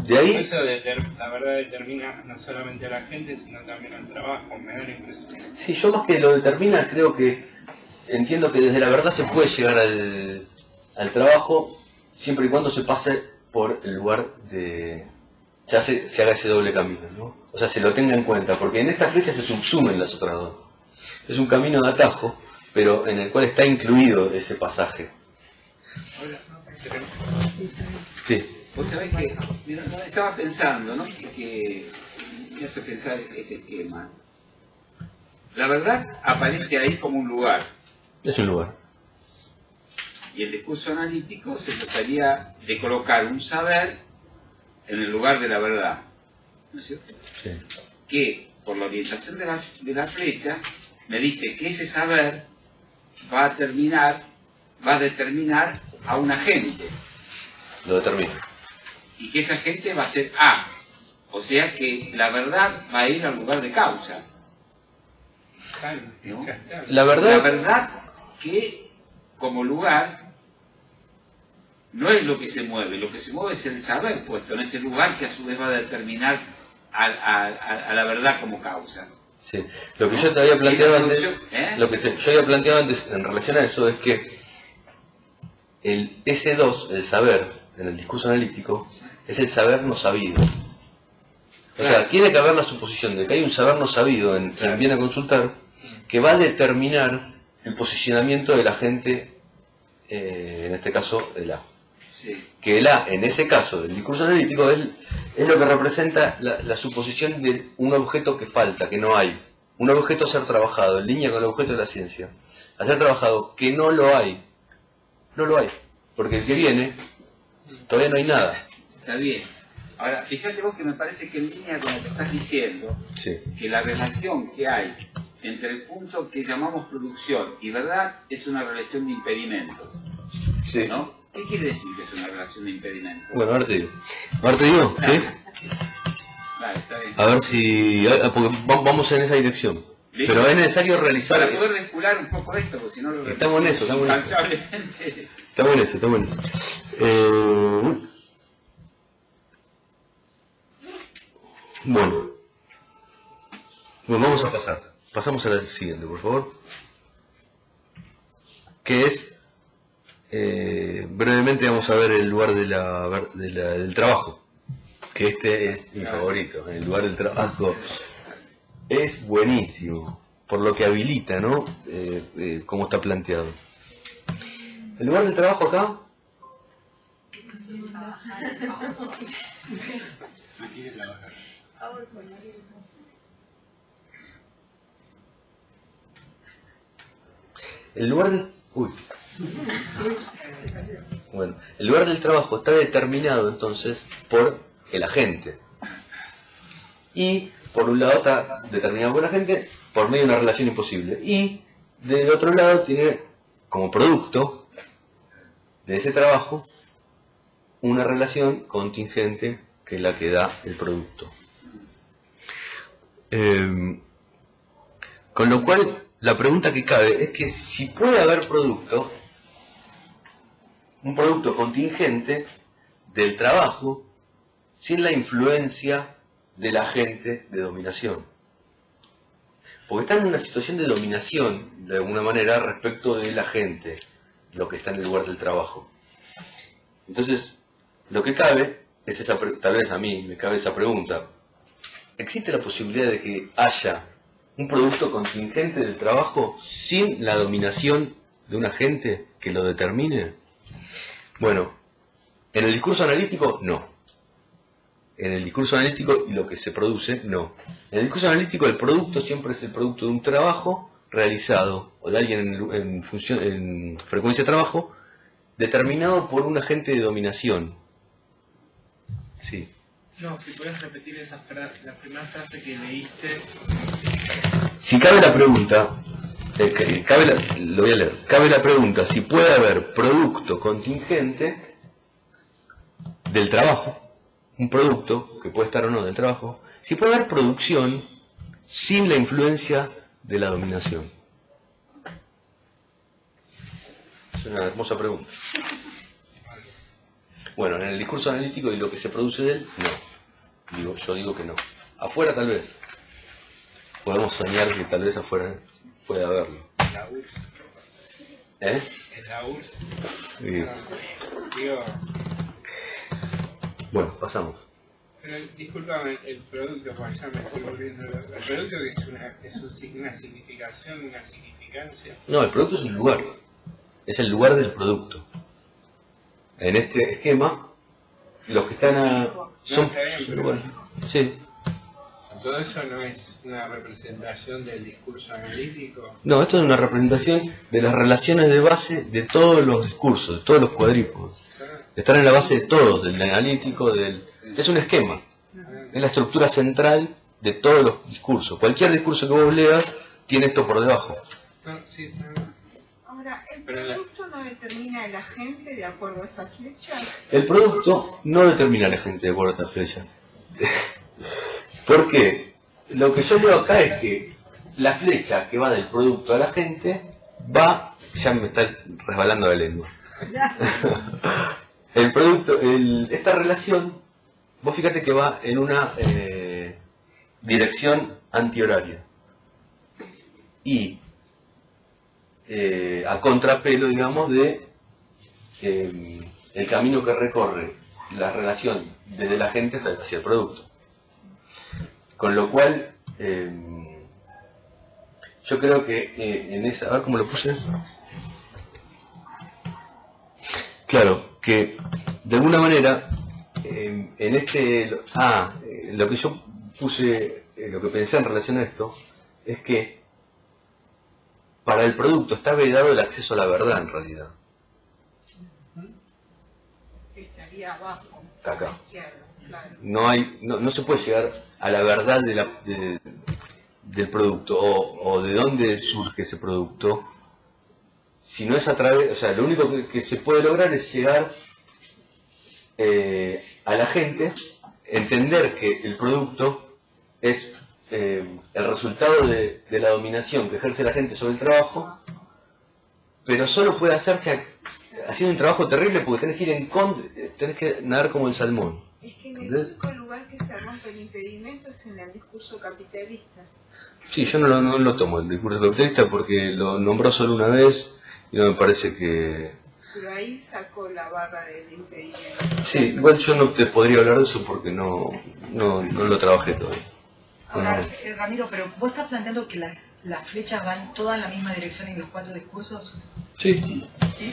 De ahí. Eso la verdad determina no solamente a la gente, sino también al trabajo. Me da la impresión. Sí, yo más que lo determina, creo que entiendo que desde la verdad se puede llegar al trabajo, siempre y cuando se pase por el lugar de... ya se haga ese doble camino, ¿no? O sea, se lo tenga en cuenta, porque en esta flecha se subsumen las otras dos. Es un camino de atajo, pero en el cual está incluido ese pasaje. Sí. Vos sabés que, mira, estaba pensando, ¿no? Que me hace pensar este esquema. La verdad aparece ahí como un lugar. Es un lugar. Y el discurso analítico se trataría de colocar un saber en el lugar de la verdad, ¿no es cierto? Sí. Que por la orientación de la flecha me dice que ese saber va a determinar a un agente. Lo determina. Y que ese agente va a ser A. O sea que la verdad va a ir al lugar de causa. ¿No? La verdad que como lugar no es lo que se mueve, lo que se mueve es el saber puesto en ese lugar que a su vez va a determinar a la verdad como causa. Sí. Lo que yo te había planteado antes, lo que yo había planteado antes en relación a eso es que el S2, el saber, en el discurso analítico, es el saber no sabido. O sea, tiene que haber la suposición de que hay un saber no sabido en quien viene a consultar que va a determinar el posicionamiento del agente, en este caso el A. Sí. Que el A, en ese caso del discurso analítico, es lo que representa la suposición de un objeto que falta, que no hay. Un objeto a ser trabajado, en línea con el objeto de la ciencia. A ser trabajado, que no lo hay. No lo hay. Porque el que viene, todavía no hay nada. Está bien. Ahora, fíjate vos que me parece que en línea con lo que estás diciendo, sí, que la relación que hay entre el punto que llamamos producción y verdad es una relación de impedimento. Sí. ¿No? ¿Qué quiere decir que es una relación de impedimento? Bueno, ahora te digo. Ahora te digo, ¿sí? Vale, está bien. A ver si... porque vamos en esa dirección. ¿Listo? Pero es necesario realizar... Para poder descular un poco esto, porque si no lo... Estamos en eso, estamos en eso. Incansablemente. Estamos en eso, estamos en eso. Bueno, vamos a pasar. Pasamos a la siguiente, por favor. Que es... brevemente vamos a ver el lugar del trabajo. Que este es mi favorito, el lugar del trabajo. Es buenísimo, por lo que habilita, ¿no? Cómo está planteado. El lugar del trabajo acá, el lugar del... Uy. Bueno, el lugar del trabajo está determinado entonces por el agente. Y por un lado está determinado por el agente por medio de una relación imposible. Y del otro lado tiene como producto de ese trabajo una relación contingente que es la que da el producto. Con lo cual, la pregunta que cabe es que si puede haber producto, un producto contingente del trabajo sin la influencia del agente de dominación. Porque están en una situación de dominación, de alguna manera, respecto del agente, lo que está en el lugar del trabajo. Entonces, lo que cabe es esa, tal vez a mí me cabe esa pregunta. ¿Existe la posibilidad de que haya un producto contingente del trabajo sin la dominación de un agente que lo determine? Bueno, en el discurso analítico, no. En el discurso analítico y lo que se produce, no. En el discurso analítico el producto siempre es el producto de un trabajo realizado, o de alguien en frecuencia de trabajo, determinado por un agente de dominación. Sí. No, si puedes repetir esa frase, la primera frase que leíste. Si cabe la pregunta, lo voy a leer. Cabe la pregunta si puede haber producto contingente del trabajo, un producto que puede estar o no del trabajo, si puede haber producción sin la influencia de la dominación. Es una hermosa pregunta. Bueno, en el discurso analítico y lo que se produce de él, no. Yo digo que no. Afuera tal vez. Podemos soñar que tal vez afuera pueda haberlo. En la URSS. ¿Eh? En la URSS. Sí. Digo, bueno, pasamos. pero discúlpame, el producto, porque ya me estoy volviendo loco. El producto que es una significación, una significancia. No, el producto es un lugar. Es el lugar del producto. En este esquema, los que están son... está bien, pero... Bueno, sí. Todo eso no es una representación del discurso analítico. No, esto es una representación de las relaciones de base de todos los discursos, de todos los cuadrípulos. Están en la base de todos, del analítico, es un esquema. Es la estructura central de todos los discursos. Cualquier discurso que vos leas tiene esto por debajo. No, sí, está bien. Ahora, ¿el producto no determina el agente de acuerdo a esa flecha? El producto no determina al agente de acuerdo a esta flecha. ¿Por qué? Lo que yo leo acá es que la flecha que va del producto al agente va... Ya me está resbalando la lengua. El producto, esta relación, vos fíjate que va en una dirección antihoraria. Y a contrapelo, digamos, de el camino que recorre la relación desde la gente hacia el producto. Con lo cual, yo creo que en esa... A ver cómo lo puse. Claro, que de alguna manera, en este... lo que yo puse, lo que pensé en relación a esto, es que para el producto está vedado el acceso a la verdad en realidad. Estaría abajo, Acá. a la izquierda, claro. No se puede llegar a la verdad del producto o de dónde surge ese producto, si no es a través, o sea, lo único que se puede lograr es llegar a la gente, entender que el producto es el resultado de la dominación que ejerce la gente sobre el trabajo, pero solo puede hacerse haciendo un trabajo terrible porque tenés que ir tenés que nadar como el salmón. Es que en el único lugar que se rompe el impedimento es en el discurso capitalista. Sí, yo no lo tomo el discurso capitalista porque lo nombró solo una vez y no me parece que... Pero ahí sacó la barra del impedimento. Sí, igual yo no te podría hablar de eso porque no lo trabajé todavía. Ahora, Ramiro, pero vos estás planteando que las flechas van todas en la misma dirección en los cuatro discursos. Sí.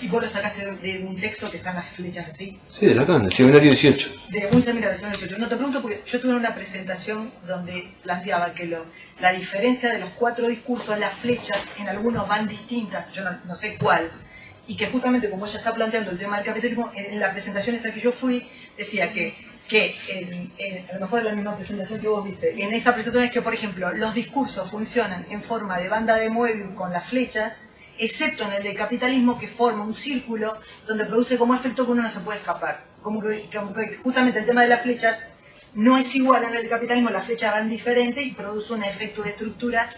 Y vos lo sacaste de un texto que están las flechas así. Sí, de Lacan, del seminario 18. De un seminario del seminario 18. No te pregunto porque yo tuve una presentación donde planteaba que la diferencia de los 4 discursos, las flechas en algunos van distintas, yo no sé cuál, y que justamente como ella está planteando el tema del capitalismo, en la presentación esa que yo fui, decía que a lo mejor es la misma presentación que vos viste, en esa presentación es que, por ejemplo, los discursos funcionan en forma de banda de Moebius con las flechas, excepto en el del capitalismo, que forma un círculo donde produce como efecto que uno no se puede escapar. Como que justamente el tema de las flechas no es igual en el capitalismo, las flechas van diferentes y produce un efecto de estructura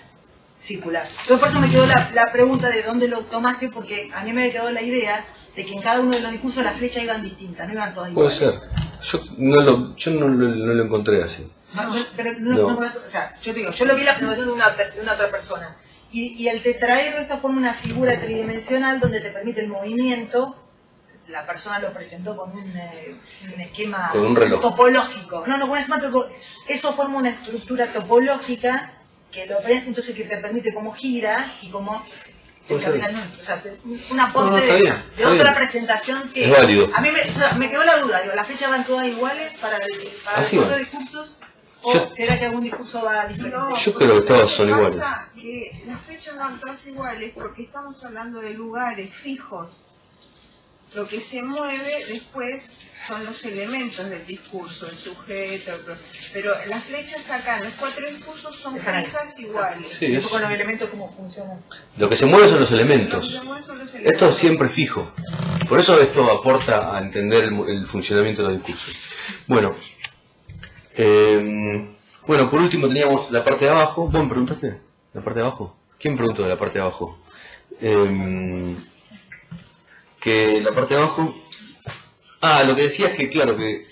circular. Entonces por eso me quedó la pregunta de dónde lo tomaste, porque a mí me quedó la idea de que en cada uno de los discursos las flechas iban distintas, no iban todas iguales. Puede ser. Yo no lo encontré así. O sea, yo te digo, yo lo vi en la presentación de una otra persona. Y el tetraedro esta forma una figura tridimensional donde te permite el movimiento. La persona lo presentó con un esquema con un reloj topológico. No, con un esquema topológico. Eso forma una estructura topológica que lo entonces que te permite cómo gira y cómo el capital, o sea, un aporte de otra presentación que es válido. A mí me quedó la duda, digo, ¿las flechas van todas iguales para los 4 discursos? ¿O será que algún discurso va diferente? No, yo creo que todos son iguales. Que las flechas van todas iguales porque estamos hablando de lugares fijos. Lo que se mueve después son los elementos del discurso, el sujeto, pero las flechas acá, los 4 discursos son fijas iguales. Sí, con los elementos cómo funcionan. Lo que se mueve son los elementos. Esto es siempre fijo. Por eso esto aporta a entender el funcionamiento de los discursos. Bueno, por último teníamos la parte de abajo. ¿Vos me preguntaste? ¿La parte de abajo? ¿Quién preguntó de la parte de abajo? Que la parte de abajo... lo que decía es que, claro, que...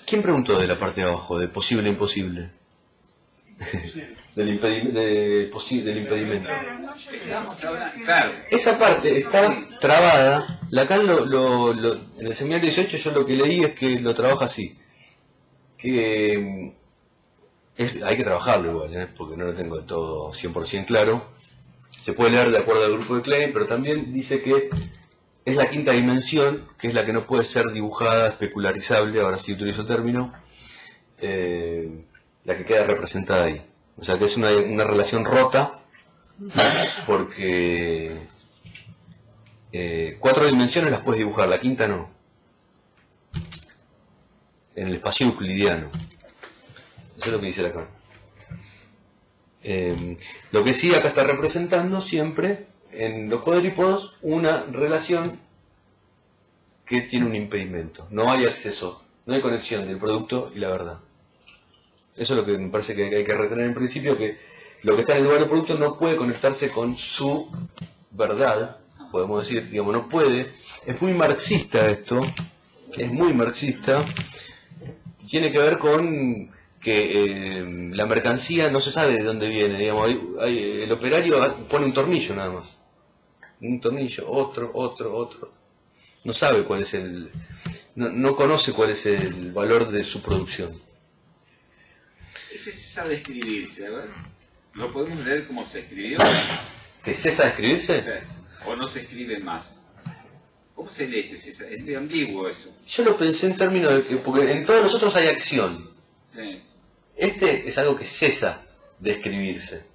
¿Quién preguntó de la parte de abajo, de posible e imposible? del impedimento. Claro. Esa parte está trabada. Lacan en el seminario 18 yo lo que leí es que lo trabaja así. Que hay que trabajarlo igual, porque no lo tengo del todo 100% claro. Se puede leer de acuerdo al grupo de Klein, pero también dice que es la quinta dimensión, que es la que no puede ser dibujada, especularizable, ahora sí utilizo el término, la que queda representada ahí. O sea que es una relación rota, porque 4 dimensiones las puedes dibujar, la quinta no. En el espacio euclidiano. Eso es lo que dice Lacan. Lo que sí acá está representando siempre en los cuadrípodos una relación que tiene un impedimento. No hay acceso, no hay conexión del producto y la verdad. Eso es lo que me parece que hay que retener en principio, que lo que está en el lugar del producto no puede conectarse con su verdad, podemos decir, digamos, no puede. Es muy marxista esto, es muy marxista. Tiene que ver con que la mercancía no se sabe de dónde viene, digamos, el operario pone un tornillo nada más. Un tornillo, otro. No sabe cuál es no conoce cuál es el valor de su producción. Ese cesa de escribirse, ¿verdad? ¿Lo podemos leer como se escribió? ¿Que cesa de escribirse? ¿O no se escribe más? ¿Cómo se lee ese cesa? Es muy ambiguo eso. Yo lo pensé en términos de que, porque en todos los otros hay acción. Sí. Este es algo que cesa de escribirse.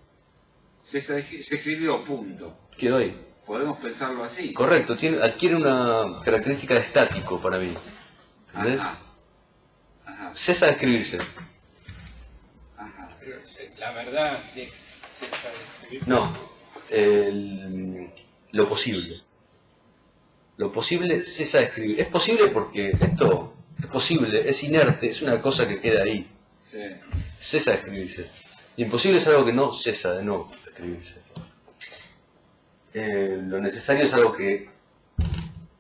Se escribió, punto. Quedó ahí. Podemos pensarlo así. Correcto, adquiere una característica de estático para mí. ¿Ves? Ajá. Cesa de escribirse. Ajá. La verdad de cesa de escribir. No, lo posible. Lo posible cesa de escribir. Es posible porque esto es posible, es inerte, es una cosa que queda ahí. Sí. Cesa de escribirse. Imposible es algo que no cesa de no escribirse. Lo necesario es algo que...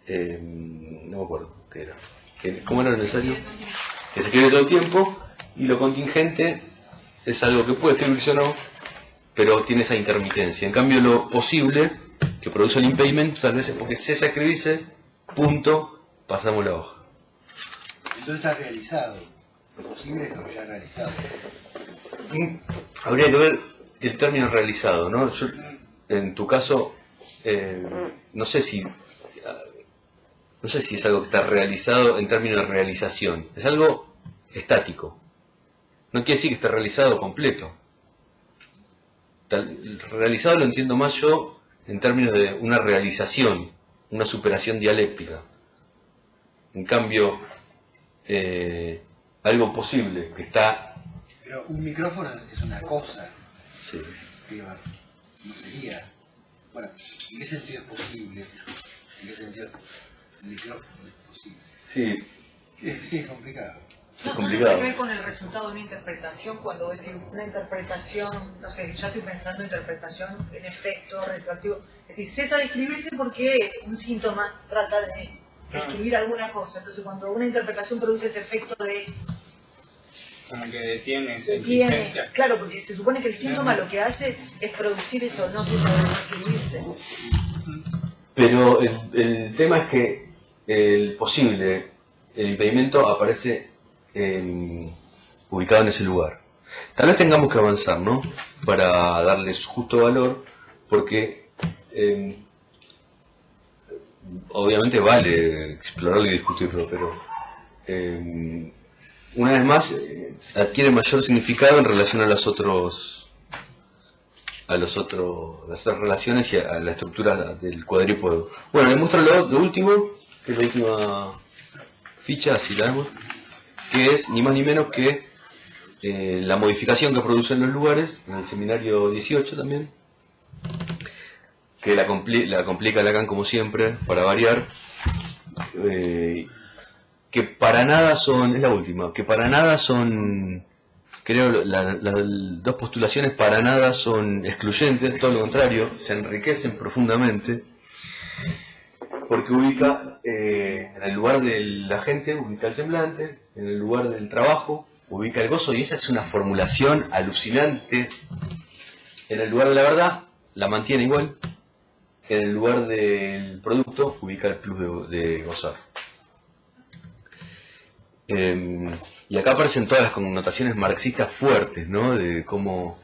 no me acuerdo qué era. ¿Cómo era lo necesario? Que se escribe todo el tiempo, y lo contingente es algo que puede escribirse o no, pero tiene esa intermitencia. En cambio, lo posible, que produce el impedimento, tal vez es porque cesa de escribirse, punto, pasamos la hoja. Entonces está realizado. Lo posible es lo ya realizado. Habría que ver el término realizado, ¿no? en tu caso, no sé si es algo que está realizado en términos de realización, es algo estático. No quiere decir que esté realizado completo. Realizado lo entiendo más yo en términos de una realización, una superación dialéctica. En cambio, algo posible que está... Pero un micrófono es una cosa. Sí. Que no sería... Bueno, ¿en qué sentido es posible? ¿En qué sentido un micrófono es posible? Sí. Sí, es complicado. Es complicado. No tiene que ver con el resultado de una interpretación, cuando decir una interpretación, no sé, yo estoy pensando interpretación en efecto, retroactivo. Es decir, cesa de escribirse porque un síntoma trata de escribir alguna cosa. Entonces, cuando una interpretación produce ese efecto de... Como que detiene esa existencia. Claro, porque se supone que el síntoma lo que hace es producir eso, no cesa de escribirse. Pero el tema es que el impedimento aparece ubicado en ese lugar. Tal vez tengamos que avanzar, ¿no? Para darle su justo valor, porque obviamente vale explorarlo y discutirlo, pero una vez más adquiere mayor significado en relación a las otras relaciones y a la estructura del cuadrípodo. Bueno, les muestro lo último, que es la última ficha, así la vemos, que es ni más ni menos que la modificación que producen los lugares, en el seminario 18 también, que la complica Lacan como siempre, para variar, que para nada son, es la última, que para nada son, creo, las dos postulaciones para nada son excluyentes, todo lo contrario, se enriquecen profundamente, porque ubica en el lugar de la gente, ubica el semblante, en el lugar del trabajo, ubica el gozo, y esa es una formulación alucinante. En el lugar de la verdad, la mantiene igual. En el lugar del producto, ubica el plus de gozar. Y acá aparecen todas las connotaciones marxistas fuertes, ¿no? De cómo...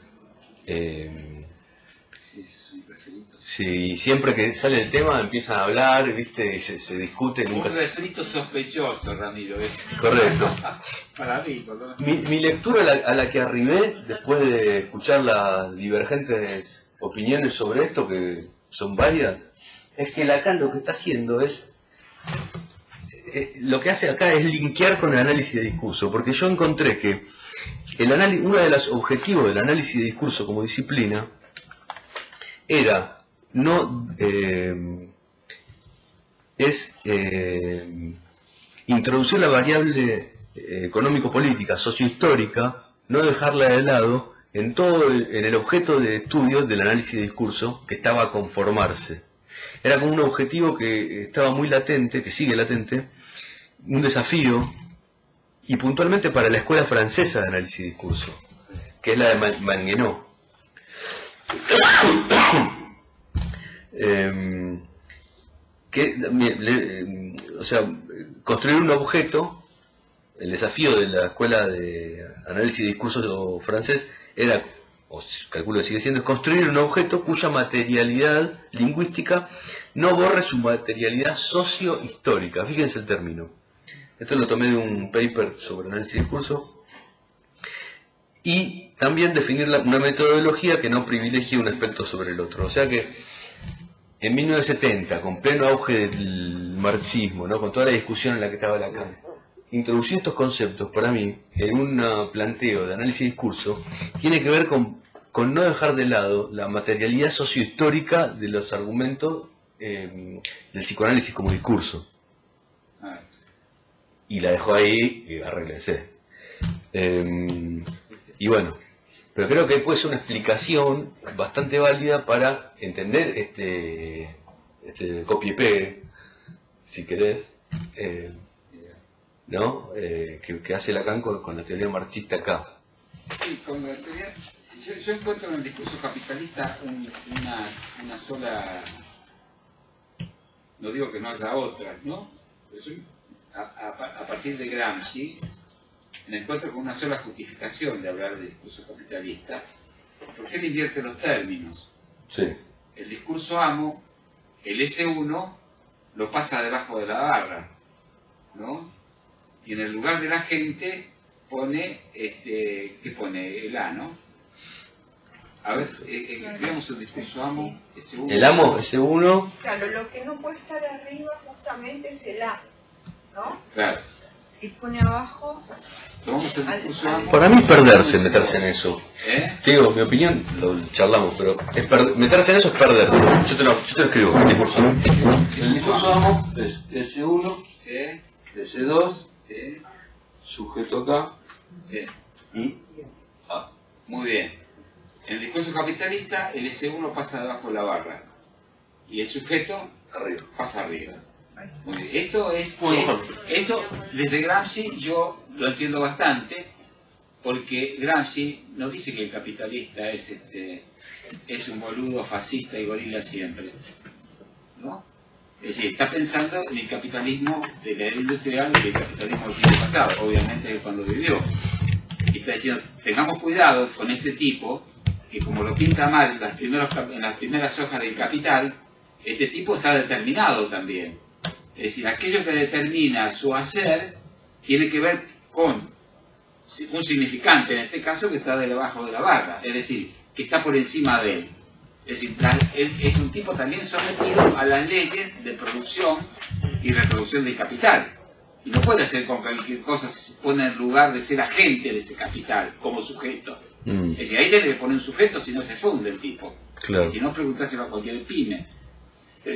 Sí, siempre que sale el tema empiezan a hablar, ¿viste? Y se discute. Un refrito sospechoso, Ramiro. Correcto. Para mí, mi lectura a la que arribé, después de escuchar las divergentes opiniones sobre esto, que son varias, es que Lacan lo que está haciendo es... lo que hace acá es linkear con el análisis de discurso, porque yo encontré que uno de los objetivos del análisis de discurso como disciplina era introducir la variable económico-política, sociohistórica, no dejarla de lado en el objeto de estudio del análisis de discurso que estaba a conformarse. Era como un objetivo que estaba muy latente, que sigue latente, un desafío, y puntualmente para la escuela francesa de análisis de discurso, que es la de Manguenot. Construir un objeto, el desafío de la escuela de análisis de discurso francés era, o calculo que sigue siendo, es construir un objeto cuya materialidad lingüística no borre su materialidad socio-histórica. Fíjense el término. Esto lo tomé de un paper sobre análisis de discurso. Y también definir una metodología que no privilegie un aspecto sobre el otro. O sea que en 1970, con pleno auge del marxismo, ¿no? Con toda la discusión en la que estaba Lacan, introducir estos conceptos, para mí, en un planteo de análisis de discurso, tiene que ver con no dejar de lado la materialidad sociohistórica de los argumentos del psicoanálisis como discurso. Y la dejó ahí, arréglense. Y bueno, pero creo que puede ser una explicación bastante válida para entender este copia y pegue, si querés, ¿no? Que hace Lacan con la teoría marxista acá. Sí, con la teoría. Yo encuentro en el discurso capitalista una sola. No digo que no haya otras, ¿no? Pero yo, a partir de Gramsci, me encuentro con una sola justificación de hablar del discurso capitalista, porque él invierte los términos. Sí. el discurso amo, el S1 lo pasa debajo de la barra, ¿no? Y en el lugar de la gente pone, ¿qué pone? El A, ¿no? A ver, escribamos el discurso amo, S1. El amo, S1. Claro, lo que no puede estar arriba justamente es el A, ¿no? Claro. Y pone abajo. Tomamos el discurso amo. Para mí es perderse meterse en eso. ¿Eh? Digo, mi opinión, lo charlamos, pero meterse en eso es perderse. Yo te lo escribo, el discurso amo. El discurso amo es S1, Sí, S2, sí, sujeto acá sí. y A. Muy bien. En el discurso capitalista, el S1 pasa debajo de la barra y el sujeto Arriba. pasa arriba. Muy bien. Esto Bueno, esto desde Gramsci yo lo entiendo bastante, porque Gramsci no dice que el capitalista es un boludo fascista y gorila siempre, ¿no? Es decir, está pensando en el capitalismo de la era industrial y el capitalismo del siglo pasado, obviamente cuando vivió. Y está diciendo, tengamos cuidado con este tipo, que como lo pinta mal en las primeras hojas del Capital, este tipo está determinado también. Es decir, aquello que determina su hacer tiene que ver con un significante, en este caso, que está debajo de la barra, es decir, que está por encima de él. Es decir, él es un tipo también sometido a las leyes de producción y reproducción del capital. Y no puede hacer con cualquier cosa, se pone en lugar de ser agente de ese capital, como sujeto. Es decir, ahí tiene que poner un sujeto, si no se funde el tipo. Claro. Si no, preguntáselo a cualquier pyme,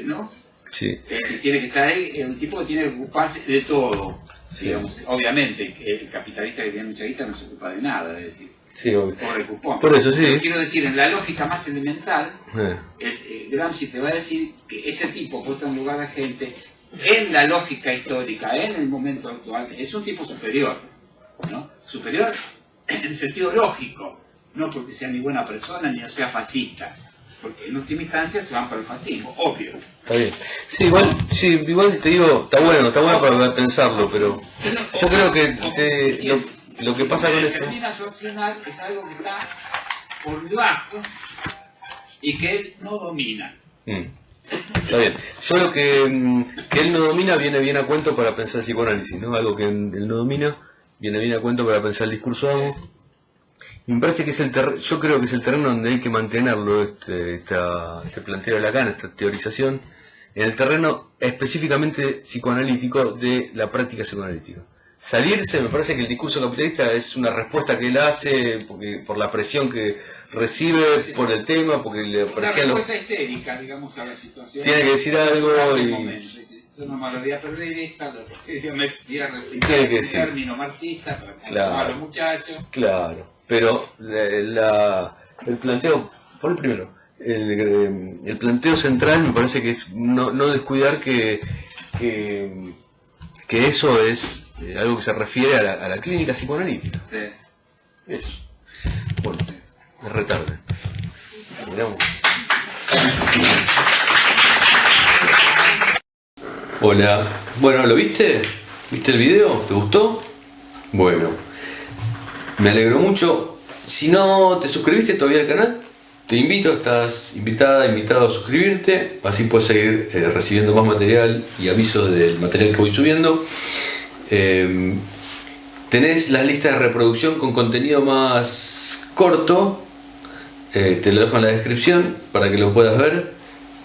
¿no? Sí. Es decir, tiene que estar ahí, un tipo que tiene que ocuparse de todo. Sí. Digamos, obviamente, el capitalista que tiene mucha guita no se ocupa de nada, es decir, Sí, obvio. pobre cupón. Por eso sí. Pero quiero decir, en la lógica más elemental, Eh, Gramsci te va a decir que ese tipo puesto en lugar de gente, en la lógica histórica, en el momento actual, es un tipo superior, ¿no? Superior en sentido lógico, no porque sea ni buena persona ni no sea fascista, porque en última instancia se van para el fascismo, obvio. Está bien. Sí, igual te digo, está bueno para pensarlo, pero yo creo que lo que pasa con esto... Determina su accionar es algo que está por debajo y que él no domina. Está bien. Yo lo que él no domina viene bien a cuento para pensar el psicoanálisis, ¿no? Algo que él no domina viene bien a cuento para pensar el discurso amo. Y me parece que es yo creo que es el terreno donde hay que mantenerlo, este planteo de Lacan, esta teorización, en el terreno específicamente psicoanalítico de la práctica psicoanalítica. Salirse, me parece que el discurso capitalista es una respuesta que él hace por la presión que recibe por el tema, porque le Una parecía respuesta histérica, digamos, a la situación. tiene que decir algo Yo no me lo voy a perder esta, lo voy a Tiene que reflejar un decir. término marxista para Claro. a los muchachos. Claro, pero el planteo, por el primero, el planteo central me parece que es no descuidar que eso es algo que se refiere a la clínica psicoanalítica. Sí. Eso. Bueno, es retarde. Miramos. Hola. Bueno, ¿lo viste? ¿Viste el video? ¿Te gustó? Bueno, me alegro mucho. Si no te suscribiste todavía al canal, te invito, estás invitado a suscribirte, así puedes seguir recibiendo más material y avisos del material que voy subiendo. Tenés la lista de reproducción con contenido más corto, te lo dejo en la descripción para que lo puedas ver.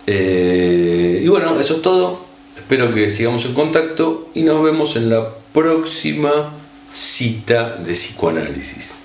Y bueno, eso es todo. Espero que sigamos en contacto y nos vemos en la próxima cita de psicoanálisis.